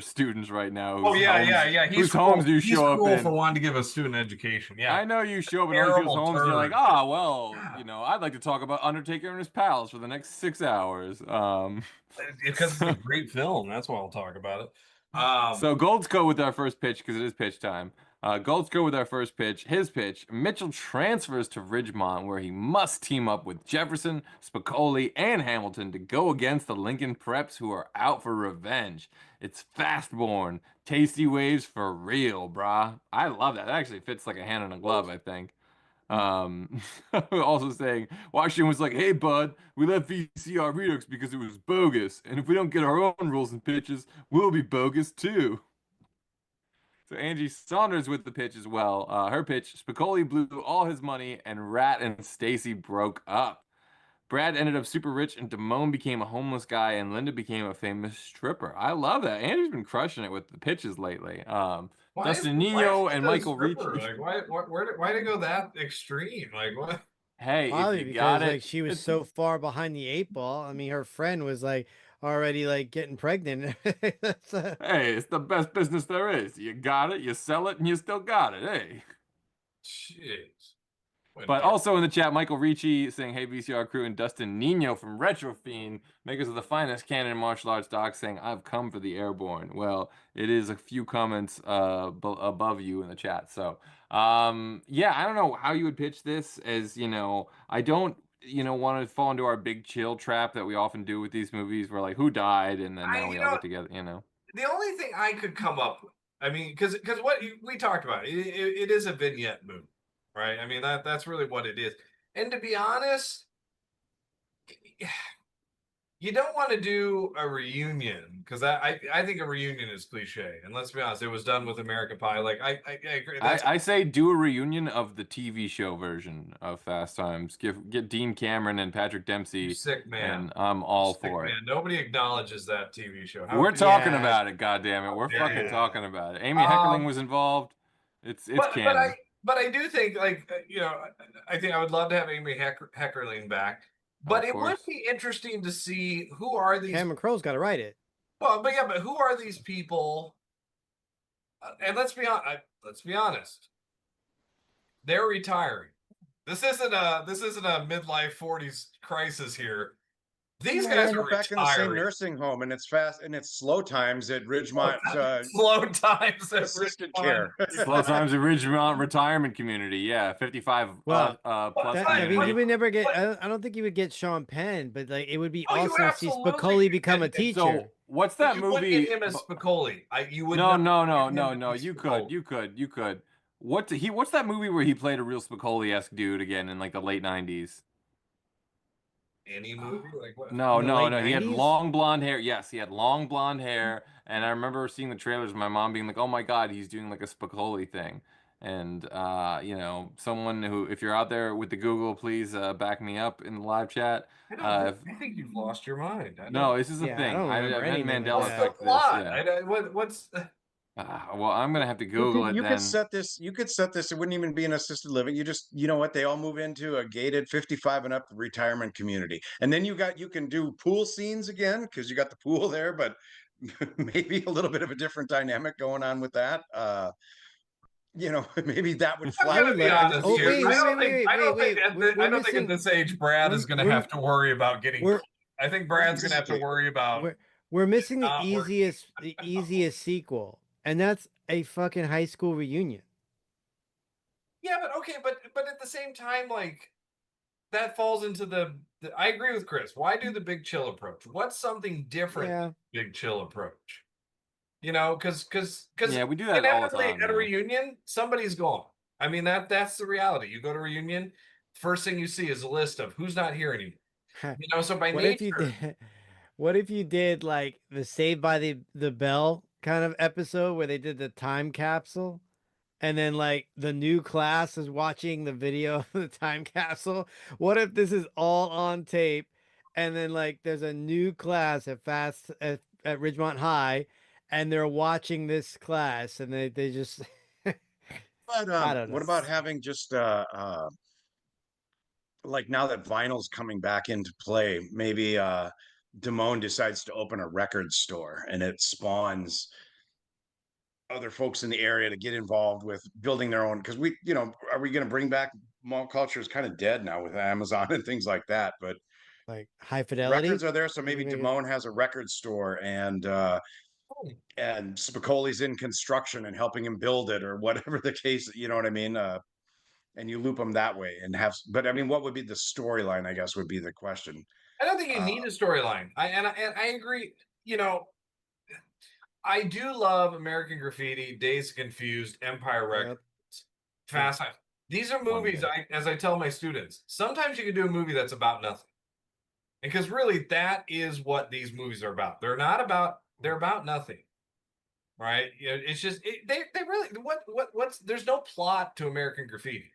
students right now. Whose homes you show up in for wanting to give a student education. Yeah, I know you show up in all people's homes. And you're like, I'd like to talk about Undertaker and his pals for the next 6 hours. Because it's a great film. That's why I'll talk about it. So Gold's go with our first pitch because it is pitch time. Gold's go with our first pitch. His pitch: Mitchell transfers to Ridgemont, where he must team up with Jefferson, Spicoli, and Hamilton to go against the Lincoln Preps, who are out for revenge. It's fast-born, tasty waves for real, brah. I love that. That actually fits like a hand in a glove, I think. Also saying Washington was like, "Hey bud, we left VCR Redux because it was bogus, and if we don't get our own rules and pitches, we'll be bogus too." So Angie Saunders with the pitch as well. Her pitch: Spicoli blew all his money, and Rat and Stacy broke up. Brad ended up super rich, and Damone became a homeless guy, and Linda became a famous stripper. I love that. Angie's been crushing it with the pitches lately. Dustin Nino and Michael Ricci. Like, why did it go that extreme? Like, what? Hey, probably if you because got it, like she was so far behind the 8 ball. I mean, her friend was like already like getting pregnant. Hey, it's the best business there is. You got it, you sell it, and you still got it. Hey. Jeez. But also in the chat, Michael Ricci saying, "Hey VCR crew," and Dustin Nino from Retro Fiend, makers of the finest canon martial arts doc, saying, "I've come for the airborne." Well, it is a few comments above you in the chat. So, yeah, I don't know how you would pitch this. As I don't, want to fall into our big chill trap that we often do with these movies, where like, who died, and then now we all get together. The only thing I could come up with, I mean, because what we talked about, it is a vignette movie. Right. I mean, that's really what it is. And to be honest, you don't want to do a reunion because I think a reunion is cliche. And let's be honest, it was done with American Pie. Like I agree. I say do a reunion of the TV show version of Fast Times. Get Dean Cameron and Patrick Dempsey. Sick man. And I'm all for it. Nobody acknowledges that TV show. We're talking about it. God damn it. We're fucking talking about it. Amy Heckerling was involved. It's canon. But I do think, like, I think I would love to have Amy Heckerling back. But it would be interesting to see who are these. Cameron Crowe's got to write it. Well, but who are these people? And let's be honest. They're retiring. This isn't a midlife 40s crisis here. These guys are back in the same nursing home, and it's fast, and it's slow times at Ridgemont. Slow times at assisted care. Slow times at Ridgemont retirement community. Yeah, 55 plus. I mean, you would never get. I don't think you would get Sean Penn, but like it would be awesome to see Spicoli become a teacher. So what's that movie? You wouldn't get him as Spicoli. You would. No. You could. What's that movie where he played a real Spicoli-esque dude again in like the late 90s? Any movie? Like what? No. He had long blonde hair. Yes, he had long blonde hair. And I remember seeing the trailers. My mom being like, "Oh my god, he's doing like a Spicoli thing." And you know, someone who, if you're out there with the Google, please back me up in the live chat. I think you've lost your mind. No, this is a Yeah, I thing. don't remember I've had anything like Mandela that. effect this. Plot. Yeah. What's Well, I'm gonna have to Google it You then. could set this. You could set this. It wouldn't even be an assisted living. You just, you know what? They all move into a gated 55 and up retirement community, and then you can do pool scenes again because you got the pool there, but maybe a little bit of a different dynamic going on with that. You know, maybe that would I'm fly. gonna be honest Oh, here. wait, I don't think at missing- this age Brad is gonna have to worry about getting. we're- I think Brad's gonna have to worry about. We're missing the not working. easiest sequel, and that's a fucking high school reunion. Yeah, but okay, but at the same time, like that falls into the I agree with Chris. Why do the big chill approach? What's something different Yeah. than the big chill approach? You know, because Yeah, we do that all the time, at a yeah. reunion, somebody's gone. I mean that's the reality. You go to a reunion, first thing you see is a list of who's not here anymore. You know, so by What nature, if you did? What if you did like the Saved by the Bell kind of episode where they did the time capsule, and then like the new class is watching the video of the time capsule? What if this is all on tape, and then like there's a new class at Ridgemont High, and they're watching this class, and they just But I don't know. what about having just like now that vinyl's coming back into play, maybe Damone decides to open a record store and it spawns other folks in the area to get involved with building their own, because we, you know, are we going to bring back mall culture? Is kind of dead now with Amazon and things like that, but like High Fidelity records are there, so Maybe maybe make it- Damone has a record store and Spicoli's in construction and helping him build it or whatever the case, you know what I mean? And you loop them that way and have, but I mean, what would be the storyline, I guess would be the question. I don't think you need a storyline. I agree. You know, I do love American Graffiti, Days of Confused, Empire Records, Fast Times. These are movies. As I tell my students, sometimes you can do a movie that's about nothing, because really that is what these movies are about. They're not about. They're about nothing, right? You know, it's just they really what's there's no plot to American Graffiti.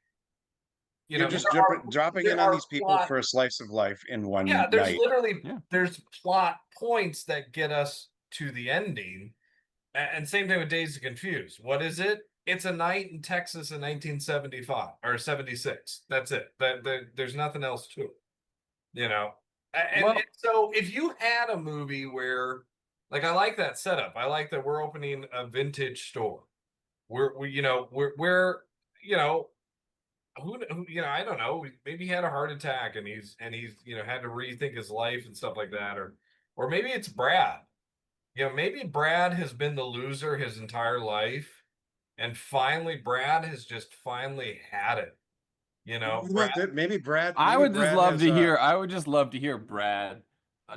You You're know, just dropping there in on are these people plot- for a slice of life in one Yeah, there's night. literally there's plot points that get us to the ending. And same thing with Days of Confused. What is it? It's a night in Texas in 1975 or 76. That's it. There's nothing else to it. You know? And so if you had a movie where, like, I like that setup. I like that we're opening a vintage store. We're you know, who you know, I don't know, maybe he had a heart attack and he's you know, had to rethink his life and stuff like that, or maybe it's Brad. You know, maybe Brad has been the loser his entire life, and finally Brad has just finally had it. You know, Maybe Brad. I would just love to hear. Uh, I would just love to hear Brad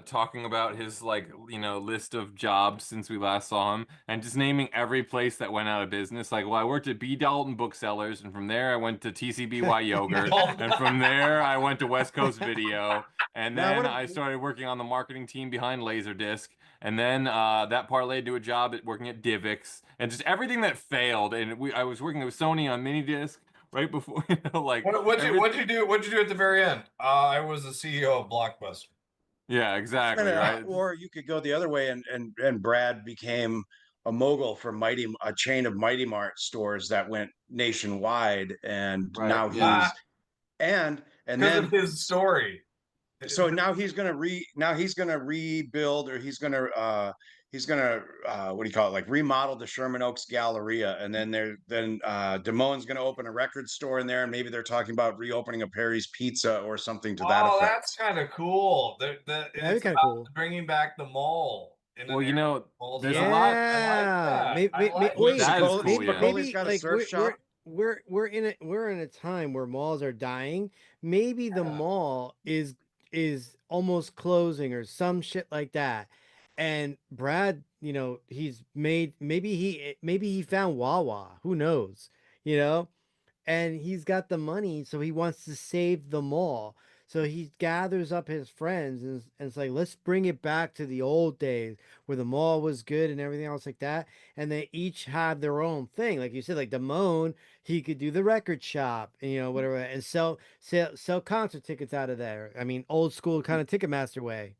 talking about his, like, you know, list of jobs since we last saw him, and just naming every place that went out of business. Like, well, I worked at B. Dalton Booksellers, and from there I went to TCBY Yogurt, and from there I went to West Coast Video, and then I started working on the marketing team behind Laserdisc, and then that parlayed to a job working at Divx, and just everything that failed. And I was working with Sony on minidisc right before, you know, like what'd you do? What'd you do at the very end? I was the CEO of Blockbuster. Yeah, exactly. Right. Or you could go the other way, and Brad became a mogul for a chain of Mighty Mart stores that went nationwide, and now he's and then of his story. So now he's gonna rebuild, or he's gonna what do you call it, like remodel the Sherman Oaks Galleria, and then Damone's gonna open a record store in there, and maybe they're talking about reopening a Perry's Pizza or something to that effect. Oh, that's kind of cool. It's kinda about cool. bringing back the mall. Well, you know, there's a lot. Yeah, maybe got a like surf shop. we're in a time where malls are dying. Maybe the mall is almost closing or some shit like that. And Brad, you know, maybe he found Wawa. Who knows? You know, and he's got the money, so he wants to save the mall. So he gathers up his friends and it's like, let's bring it back to the old days where the mall was good and everything else like that. And they each have their own thing. Like you said, like Damone, he could do the record shop, and, whatever, and sell concert tickets out of there. I mean, old school kind of Ticketmaster way.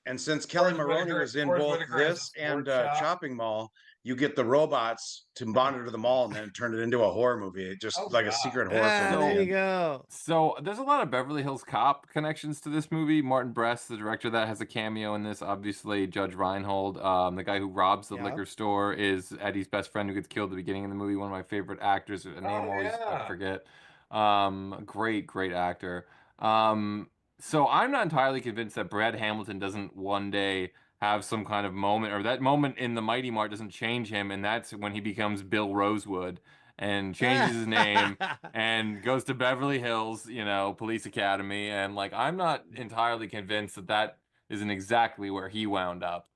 And since Kelly Forrest Maroney Whitaker- was in Forrest both Whitaker has a this and sports shop. Chopping Mall, you get the robots to monitor the mall and then turn it into a horror movie, just like a secret horror film. at the There you end. go. So there's a lot of Beverly Hills Cop connections to this movie. Martin Brest, the director, that has a cameo in this. Obviously, Judge Reinhold, the guy who robs the liquor store, is Eddie's best friend who gets killed at the beginning of the movie. One of my favorite actors. A name always I forget. Great actor. So I'm not entirely convinced that Brad Hamilton doesn't one day have some kind of moment, or that moment in the Mighty Mart doesn't change him, and that's when he becomes Bill Rosewood and changes his name and goes to Beverly Hills, Police Academy, and like I'm not entirely convinced that that isn't exactly where he wound up.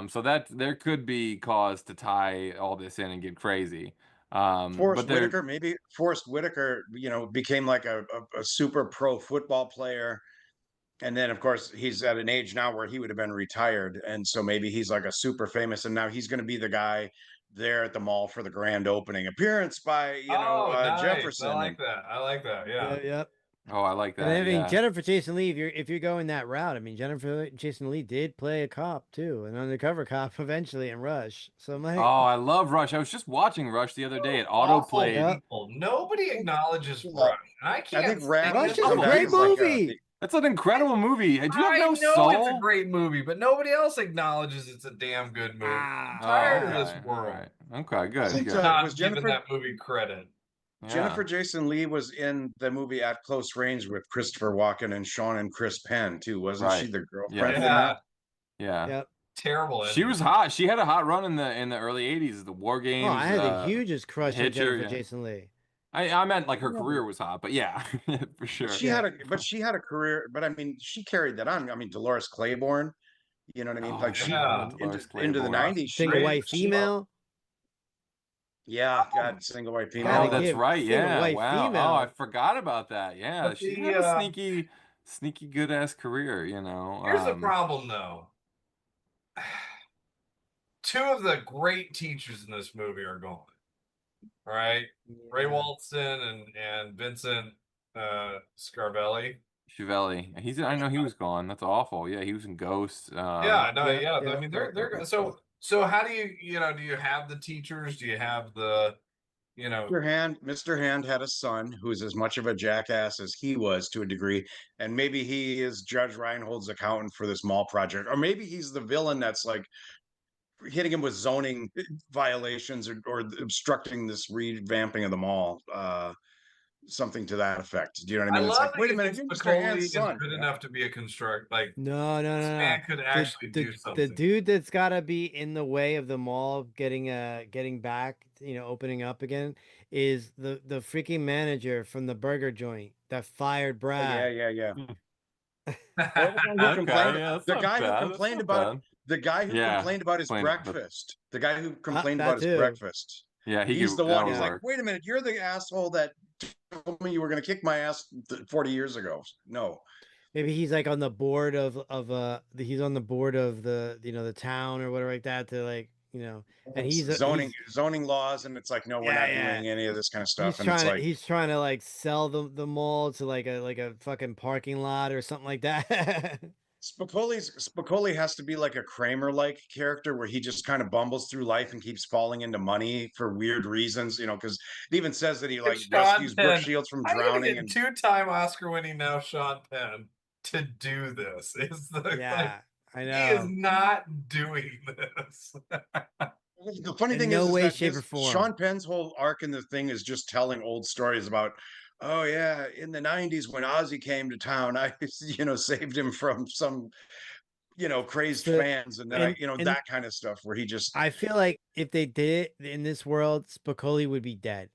So that there could be cause to tie all this in and get crazy. Forrest Whitaker, maybe Forrest Whitaker, became like a super pro football player. And then, of course, he's at an age now where he would have been retired. And so maybe he's like a super famous, and now he's going to be the guy there at the mall for the grand opening appearance by, Nice. Jefferson. I like that. I like that. Yeah. Yep. Oh, I like that. And I mean, yeah. Jennifer Jason Leigh, if you're going that route, I mean, Jennifer Jason Leigh did play a cop too, an undercover cop eventually in Rush. So I'm like, Oh, I love Rush. I was just watching Rush the other day. It autoplayed. Nobody acknowledges Rush. I can't. I think Rush is a great movie. That's an incredible movie. Do you have no I know soul? it's a great movie, but nobody else acknowledges it's a damn good movie. I'm tired of this world. Okay, good. I think, good. Not was giving Jennifer that movie credit. Jennifer Jason Leigh was in the movie At Close Range with Christopher Walken and Sean and Chris Penn too, wasn't she? The girlfriend in that? Yeah. Yep. Terrible. She was hot. She had a hot run in the early '80s. The War Games. Oh, I had the hugest crush on Hitcher, Jennifer Jason Leigh. I meant like her career was hot, but yeah, for sure. She had a career, but I mean, she carried that on. I mean, Dolores Claiborne, you know what I mean? Like she into the 90s. Single white female. Yeah, God, single white female. Oh, that's right. Yeah. white Wow. female. Oh, I forgot about that. Yeah, But she the, had a sneaky good ass career. Here's the problem, though. Two of the great teachers in this movie are gone. All right, Ray Walston and Vincent Scarvelli. Chiavelli. I know he was gone. That's awful. Yeah, he was in Ghost. I mean, they're so. How do you do you have the teachers? Do you have the Mr. Hand had a son who's as much of a jackass as he was to a degree, and maybe he is Judge Reinhold's accountant for this mall project, or maybe he's the villain that's like hitting him with zoning violations or obstructing this revamping of the mall. Something to that effect. Do you know what I mean? It's like, wait a minute, you're Mr. Hand's son. Good enough to be a construct. Like No. this man could actually do something. The dude that's got to be in the way of the mall getting back, opening up again, is the freaking manager from the burger joint that fired Brad. Yeah. The guy who complained about his breakfast. The guy who complained about his breakfast. Yeah, he's the one. He's like, wait a minute, you're the asshole that told me you were going to kick my ass 40 years ago. No. Maybe he's like on the board of he's on the board of the town or whatever like that to and he's zoning laws, and it's like, no, we're not doing any of this kind of stuff. He's trying to like sell the mall to like a fucking parking lot or something like that. Spicoli has to be like a Kramer-like character where he just kind of bumbles through life and keeps falling into money for weird reasons, because it even says that he rescues Brooke Shields from drowning. And two-time Oscar-winning now Sean Penn to do this. I know. He is not doing this. The funny thing is, no way, that shape, or form. Sean Penn's whole arc in the thing is just telling old stories about, oh yeah, in the 90s when Ozzy came to town, I saved him from some crazed fans, and then that kind of stuff where he just. I feel like if they did it in this world, Spicoli would be dead.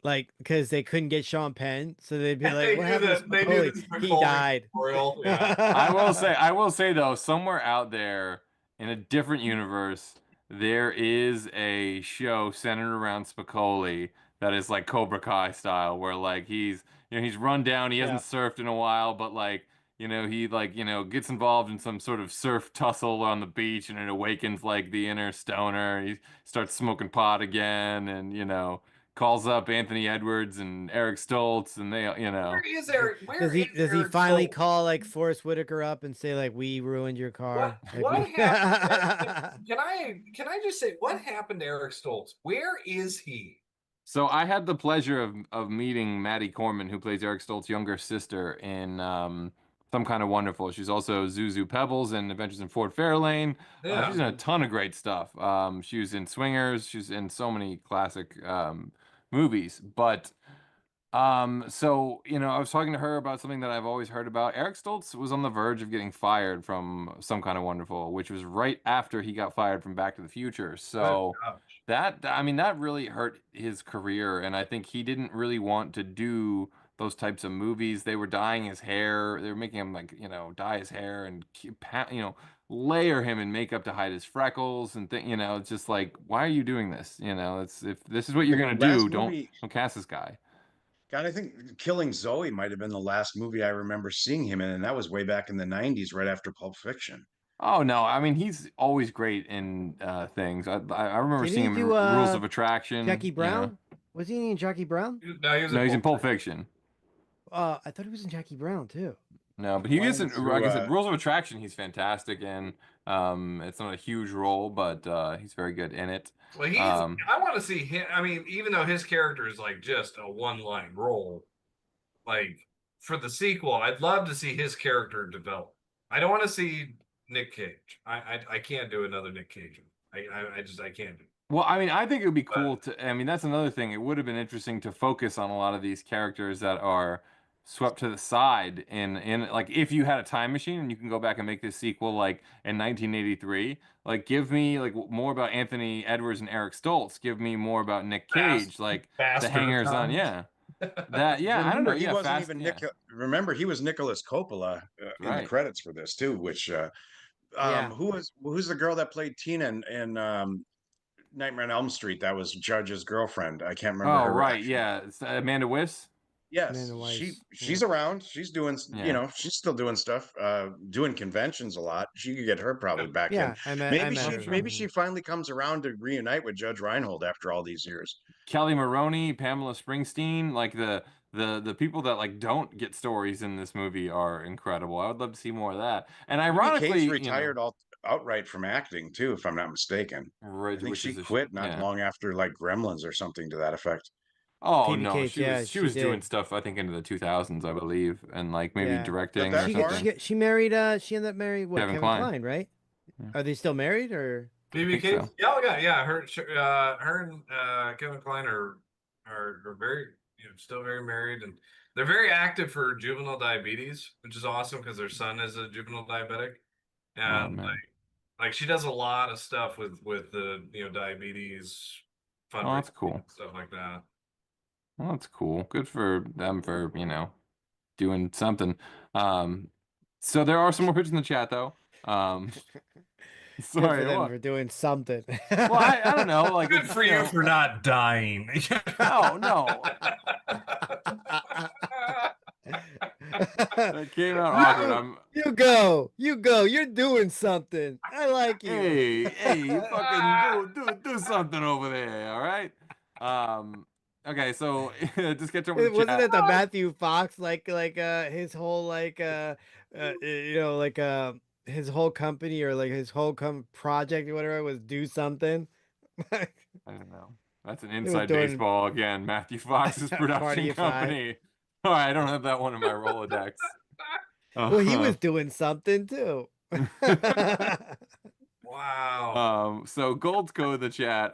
Like, because they couldn't get Sean Penn, so they'd be like, "What happened to Spicoli? He died." I will say though, somewhere out there in a different universe, there is a show centered around Spicoli that is like Cobra Kai style, where like he's run down, he hasn't surfed in a while, but like You know, he like, gets involved in some sort of surf tussle on the beach and it awakens like the inner stoner. He starts smoking pot again and, calls up Anthony Edwards and Eric Stoltz and they, Where is Eric? Where Does he is does he Eric finally Stoltz? call like Forrest Whitaker up and say like we ruined your What car? Like, what happened? Can I just say what happened to Eric Stoltz? Where is he? So I had the pleasure of meeting Maddie Corman, who plays Eric Stoltz's younger sister in Some Kind of Wonderful. She's also Zuzu Pebbles in Adventures in Fort Fairlane. Yeah. She's in a ton of great stuff. She was in Swingers. She's in so many classic movies. But so, I was talking to her about something that I've always heard about. Eric Stoltz was on the verge of getting fired from Some Kind of Wonderful, which was right after he got fired from Back to the Future. So that really hurt his career, and I think he didn't really want to do those types of movies. They were dyeing his hair. They were making him like, dye his hair and layer him in makeup to hide his freckles and it's just like, why are you doing this? It's if this is what you're gonna do, don't cast this guy. God, I think Killing Zoe might have been the last movie I remember seeing him in, and that was way back in the 90s, right after Pulp Fiction. Oh no, I mean he's always great in things. I remember seeing him in Rules of Attraction. Jackie Brown? Was he in Jackie Brown? No, he's in Pulp Fiction. I thought he was in Jackie Brown too. No, but he is in, like I said, Rules of Attraction. He's fantastic in. It's not a huge role, but he's very good in it. Well, I want to see him. I mean, even though his character is like just a one-line role, like for the sequel, I'd love to see his character develop. I don't want to see Nick Cage. I can't do another Nick Cage. I can't do. Well, I mean, I think it would be cool to. I mean, that's another thing. It would have been interesting to focus on a lot of these characters that are swept to the side in like if you had a time machine and you can go back and make this sequel like in 1983, like give me like more about Anthony Edwards and Eric Stoltz, give me more about Nick Cage, like the hangers on, that I don't know, he wasn't even remember he was Nicholas Coppola in the credits for this too, which who's the girl that played Tina in Nightmare on Elm Street? That was Judge's girlfriend. I can't remember her. Right, yeah, it's Amanda Wyss. Yes, she's around. She's doing, she's still doing stuff, doing conventions a lot. She could get her probably back in. Maybe she finally comes around to reunite with Judge Reinhold after all these years. Kelly Maroney, Pamela Springsteen, like the people that like don't get stories in this movie are incredible. I would love to see more of that. And ironically, Kate's retired outright from acting too, if I'm not mistaken. Right, I think she quit not long after like Gremlins or something to that effect. Oh Phoebe no, Cates, she was doing stuff I think into the 2000s, I believe, and like maybe directing or something. She ended up marrying what, Kevin Kline, right? Are they still married or? Phoebe Cates, yeah. Her and Kevin Kline are very still very married, and they're very active for juvenile diabetes, which is awesome because their son is a juvenile diabetic, and like she does a lot of stuff with the diabetes fundraising, that's cool, stuff like that. Well, that's cool. Good for them for, doing something. So there are some more pictures in the chat though. Sorry, for them for doing something. Well, I don't know. Like, good for you for not dying. No. That came out awkward. You go. You're doing something. I like you. Hey, you fucking do something over there. All right. Okay, so just get to wasn't it the Matthew Fox his whole his whole company or like his whole project or whatever was do something. I don't know. That's an inside baseball again. Matthew Fox's production company. All right, I don't have that one in my Rolodex. Well, he was doing something too. Wow. So Gold's Code the chat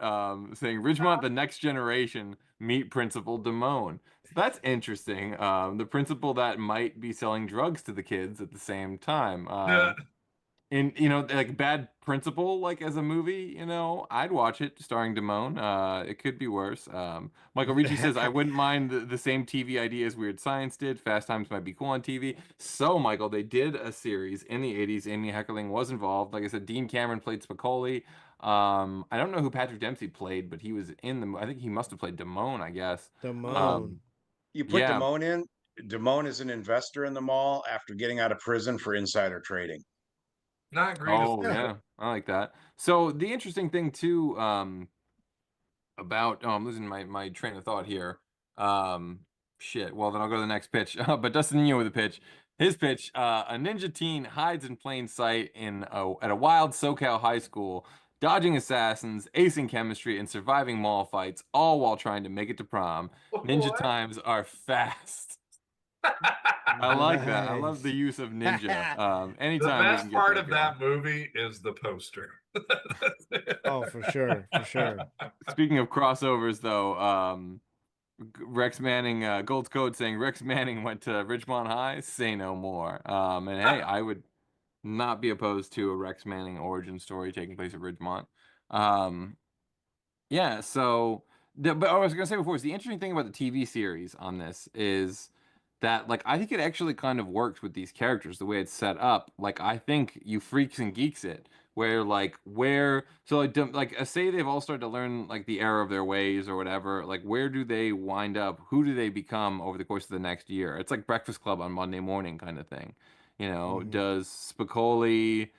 saying Ridgemont the next generation meet Principal Damone. So that's interesting. The principal that might be selling drugs to the kids at the same time. And like Bad Principal, like as a movie, I'd watch it starring Damone. It could be worse. Michael Ricci says I wouldn't mind the same TV idea as Weird Science did. Fast Times might be cool on TV. So Michael, they did a series in the 80s. Amy Heckerling was involved. Like I said, Dean Cameron played Spicoli. I don't know who Patrick Dempsey played, but he was in the. I think he must have played Damone. I guess. Damone. You put Damone in. Damone is an investor in the mall after getting out of prison for insider trading. Not great. Oh yeah, I like that. So the interesting thing too, about I'm losing my train of thought here. Shit. Well, then I'll go to the next pitch. But Dustin, you with the pitch. His pitch: a ninja teen hides in plain sight at a wild SoCal high school, dodging assassins, acing chemistry, and surviving mall fights, all while trying to make it to prom. Ninja times are fast. I like that. I love the use of ninja. The Anytime we can best get part that of going. that movie is the poster. Oh, for sure, for sure. Speaking of crossovers, though, Rex Manning, Gold's Code saying Rex Manning went to Ridgemont High. Say no more. And hey, I would not be opposed to a Rex Manning origin story taking place at Ridgemont. Yeah. So, but I was gonna say before, is the interesting thing about the TV series on this is that like I think it actually kind of works with these characters the way it's set up. Like I think you freaks and geeks it where so like say they've all started to learn like the error of their ways or whatever. Like where do they wind up? Who do they become over the course of the next year? It's like Breakfast Club on Monday morning kind of thing. Does Spicoli,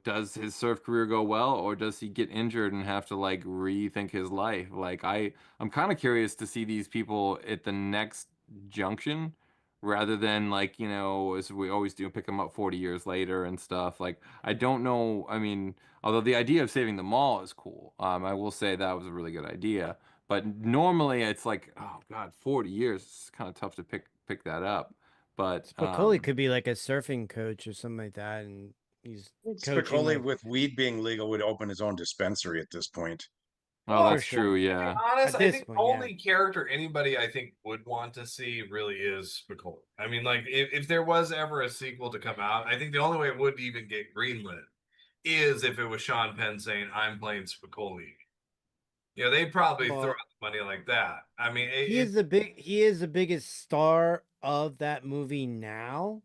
does his surf career go well, or does he get injured and have to like rethink his life? Like I'm kind of curious to see these people at the next junction rather than like, as we always do, pick them up 40 years later and stuff. Like I don't know. I mean, although the idea of saving the mall is cool, I will say that was a really good idea. But normally it's like, oh God, 40 years. It's kind of tough to pick that up. But Spicoli could be like a surfing coach or something like that, and he's coaching Spicoli, like, with weed being legal, would open his own dispensary at this point. oh, Well, that's sure. true. to be Yeah. honest, At I this think the point, yeah. only character anybody I think would want to see really is Spicoli. I mean, like if there was ever a sequel to come out, I think the only way it would even get greenlit is if it was Sean Penn saying, "I'm playing Spicoli." They'd probably throw Well, out the money like that. I mean, he is the biggest star of that movie now,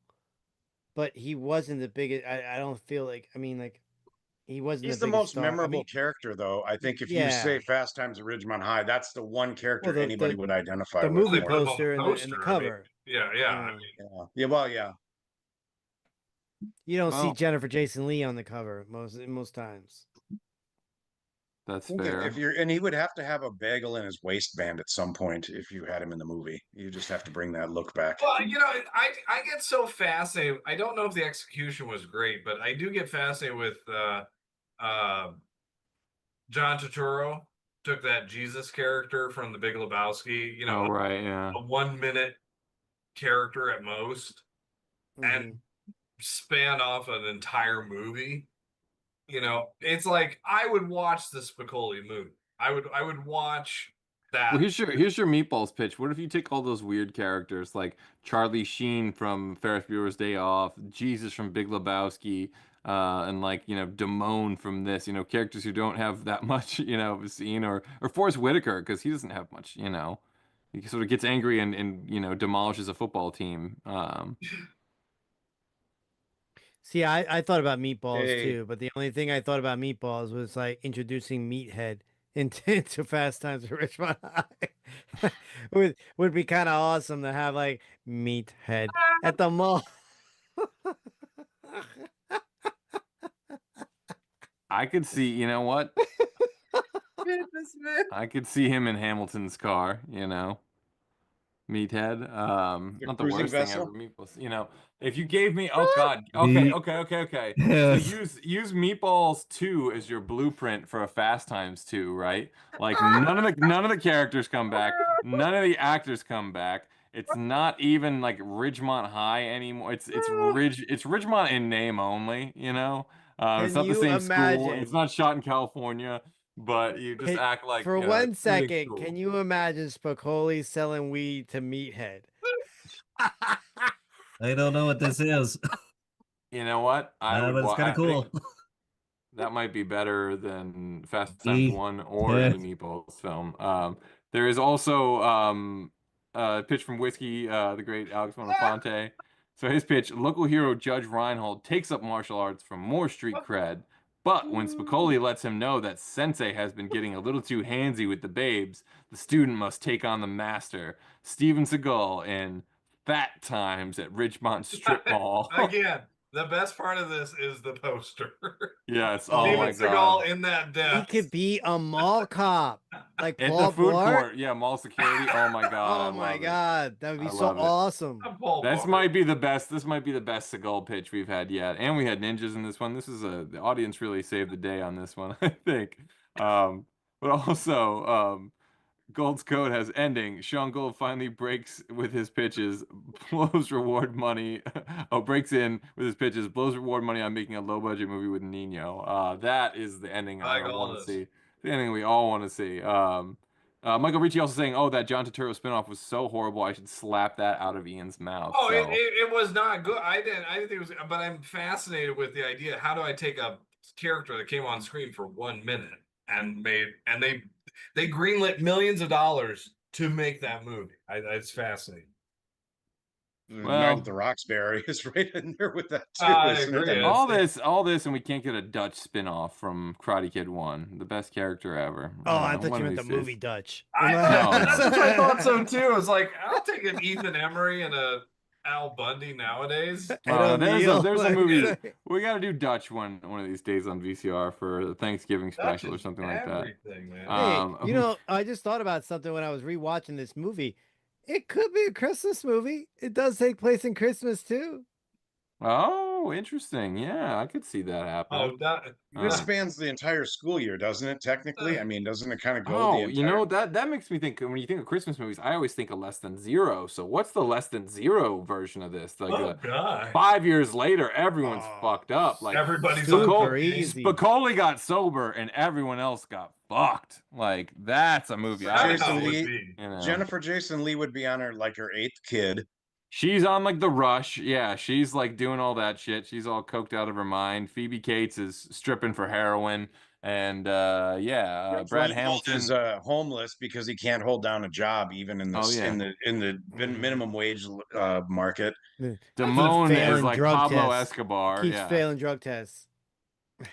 but he wasn't the biggest. I don't feel like. I mean, like he wasn't He's the the biggest most star. I memorable mean, character, though. I think if you yeah. say Fast Times at Ridgemont High, that's the one Well, character the anybody would identify with movie they more. put him on poster the and the poster. I mean, cover. yeah. I Yeah. mean, Yeah. Well, yeah. You don't see Well, Jennifer Jason Leigh on the cover most times. that's Thinking fair. and he would have to have a bagel in his waistband at some point if you had him in the movie. You just have to bring that look back. well, I get so fascinated. I don't know if the execution was great, but I do get fascinated with John Turturro took that Jesus character from the Big Lebowski, Oh, right. Yeah. a 1 minute character at most, and span off an entire movie. It's like I would watch the Spicoli movie. I would watch that. Well, here's your meatballs pitch. What if you take all those weird characters like Charlie Sheen from Ferris Bueller's Day Off, Jesus from Big Lebowski, and like Damone from this, characters who don't have that much, of a scene, or Forrest Whitaker because he doesn't have much, he sort of gets angry and demolishes a football team. See, I thought about meatballs Hey. too, but the only thing I thought about meatballs was like introducing Meathead into Fast Times at Ridgemont High. would be kind of awesome to have like Meathead at the mall. I could see, you know what? Goodness, man. I could see him in Hamilton's car, Meathead. Not the cruising worst vessel? thing ever. Meatballs. If you gave me, oh God, okay. So use Meatballs 2 as your blueprint for a Fast Times 2, right? Like none of the characters come back, none of the actors come back. It's not even like Ridgemont High anymore. It's Ridgemont in name only. It's Can not the you same school. imagine? It's not shot in California. But you just act like For it's 1 everything's second, cool. can you imagine Spicoli selling weed to Meathead? I don't know what this is. You know what? But it's kind of cool. That might be better than Fast Times 1 or any Meatballs film. There is also a pitch from Whiskey, the great Alex Monafonte. So his pitch, local hero Judge Reinhold takes up martial arts for more street cred, but when Spicoli lets him know that Sensei has been getting a little too handsy with the babes, the student must take on the master. Steven Seagal in fat times at Ridgemont Strip Mall. Again, the best part of this is the poster. Yes. Steven Oh my Seagal God. in that He death. could be a mall cop, like At Paul the food Blart. court. Yeah, mall security. Oh my God. I Oh my love it. God, that would be I so love it. awesome. This might be the best. This might be the best Seagal pitch we've had yet. And we had ninjas in this one. This is the audience really saved the day on this one, I think. But also, Gold's code has ending. Sean Gold finally breaks with his pitches, blows reward money. Breaks in with his pitches, blows reward money on making a low budget movie with Nino. That is the ending I want to see. The ending we all want to see. Michael Ricci also saying, "Oh, that John Turturro spinoff was so horrible. I should slap that out of Ian's mouth." Oh, so. it was not good. I didn't think it was, but I'm fascinated with the idea. How do I take a character that came on screen for 1 minute and they greenlit millions of dollars to make that movie? It's fascinating. Night at the Roxbury is right in there with that too. I isn't agree. it? All this, and we can't get a Dutch spin-off from Karate Kid 1, the best character ever. Oh, I thought one you of meant the these days. movie Dutch. That's what I thought so too. It's like, I'll take an Ethan Emery and a Al Bundy nowadays. There's a movie. We got to do Dutch one of these days on VCR for the Thanksgiving special or something like that. Man. Hey, you know, I just thought about something when I was rewatching this movie. It could be a Christmas movie. It does take place in Christmas too. Oh, interesting. Yeah, I could see that happen. This spans the entire school year, doesn't it? Technically, I mean, doesn't it kind of go the entire? You know, that makes me think. When you think of Christmas movies, I always think of Less Than Zero. So what's the Less Than Zero version of this? Like, God. 5 years later, everyone's fucked up. Like everybody's Spicoli got sober, and everyone else got fucked. Like that's a movie. Jennifer Jason Leigh would be on her like her 8th kid. She's on like the rush. Yeah, she's like doing all that shit. She's all coked out of her mind. Phoebe Cates is stripping for heroin. And Brad Hamilton is homeless because he can't hold down a job even in the in the minimum wage market. Damone is like Pablo Escobar. Keeps failing drug tests.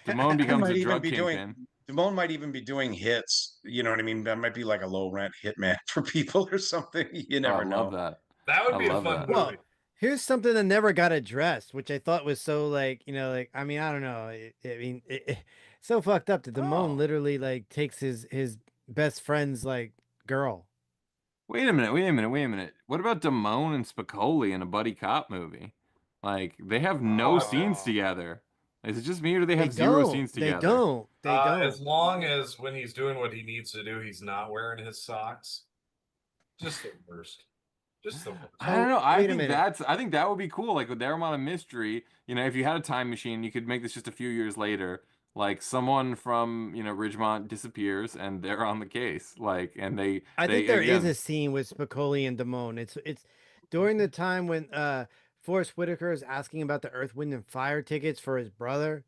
Damone becomes a drug kingpin. Damone might even be doing hits. You know what I mean? That might be like a low rent hitman for people or something. You never know. I love that. That would be a fun movie. Well, here's something that never got addressed, which I thought was so like, you know, like, I mean, I don't know. It's so fucked up that Damone literally like takes his best friend's like girl. Wait a minute. What about Damone and Spicoli in a buddy cop movie? Like they have no scenes together. Is it just me or do they have zero scenes together? They don't. As long as when he's doing what he needs to do, he's not wearing his socks. Just the worst. I don't know. I think that would be cool. Like with their amount of mystery, you know, if you had a time machine, you could make this just a few years later. Like someone from, you know, Ridgemont disappears and they're on the case. Like, and I think there is a scene with Spicoli and Damone. It's during the time when Forrest Whitaker is asking about the Earth, Wind, and Fire tickets for his brother.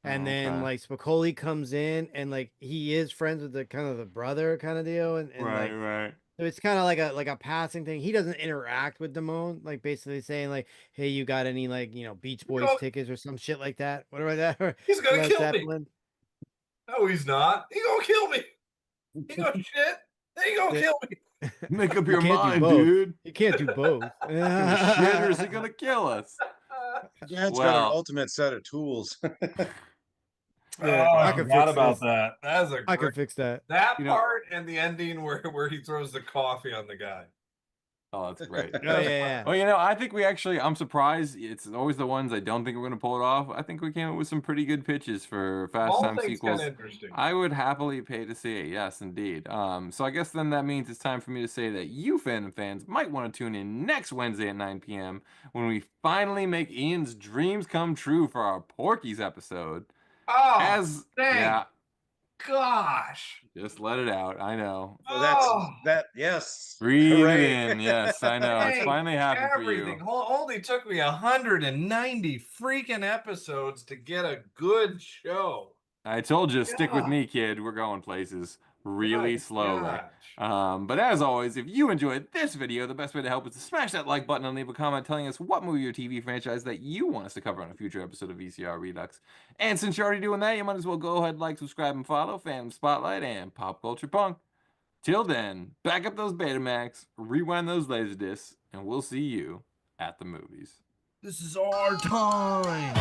And then like Spicoli comes in and like he is friends with the kind of the brother kind of deal. And right. So it's kind of like a passing thing. He doesn't interact with Damone, like basically saying like, "Hey, you got any like Beach Boys tickets or some shit like that?" What about that? He's gonna kill me. No, he's not. He's gonna kill me. He gonna shit. Then he gonna kill me. Make up your mind, dude. You can't do both. Shit, or is he gonna kill us? Dad's got an ultimate set of tools. I forgot about that. I can fix that. That part and the ending where he throws the coffee on the guy. Oh, that's great. Yeah. Well, you know, I think I'm surprised. It's always the ones I don't think we're going to pull it off. I think we came up with some pretty good pitches for Fast Time sequels. I would happily pay to see it. Yes, indeed. So I guess then that means it's time for me to say that you Fandom fans might want to tune in next Wednesday at 9 p.m. when we finally make Ian's dreams come true for our Porky's episode. Oh, gosh. Just let it out. I know. Yes. Breathe it in. Yes, I know. It's finally happened for you. Only took me 190 freaking episodes to get a good show. I told you, stick with me, kid. We're going places really slowly. But as always, if you enjoyed this video, the best way to help is to smash that like button and leave a comment telling us what movie or TV franchise that you want us to cover on a future episode of VCR Redux. And since you're already doing that, you might as well go ahead, like, subscribe, and follow Fandom Spotlight and Pop Culture Punk. Till then, back up those Betamax, rewind those Laserdiscs, and we'll see you at the movies. This is our time.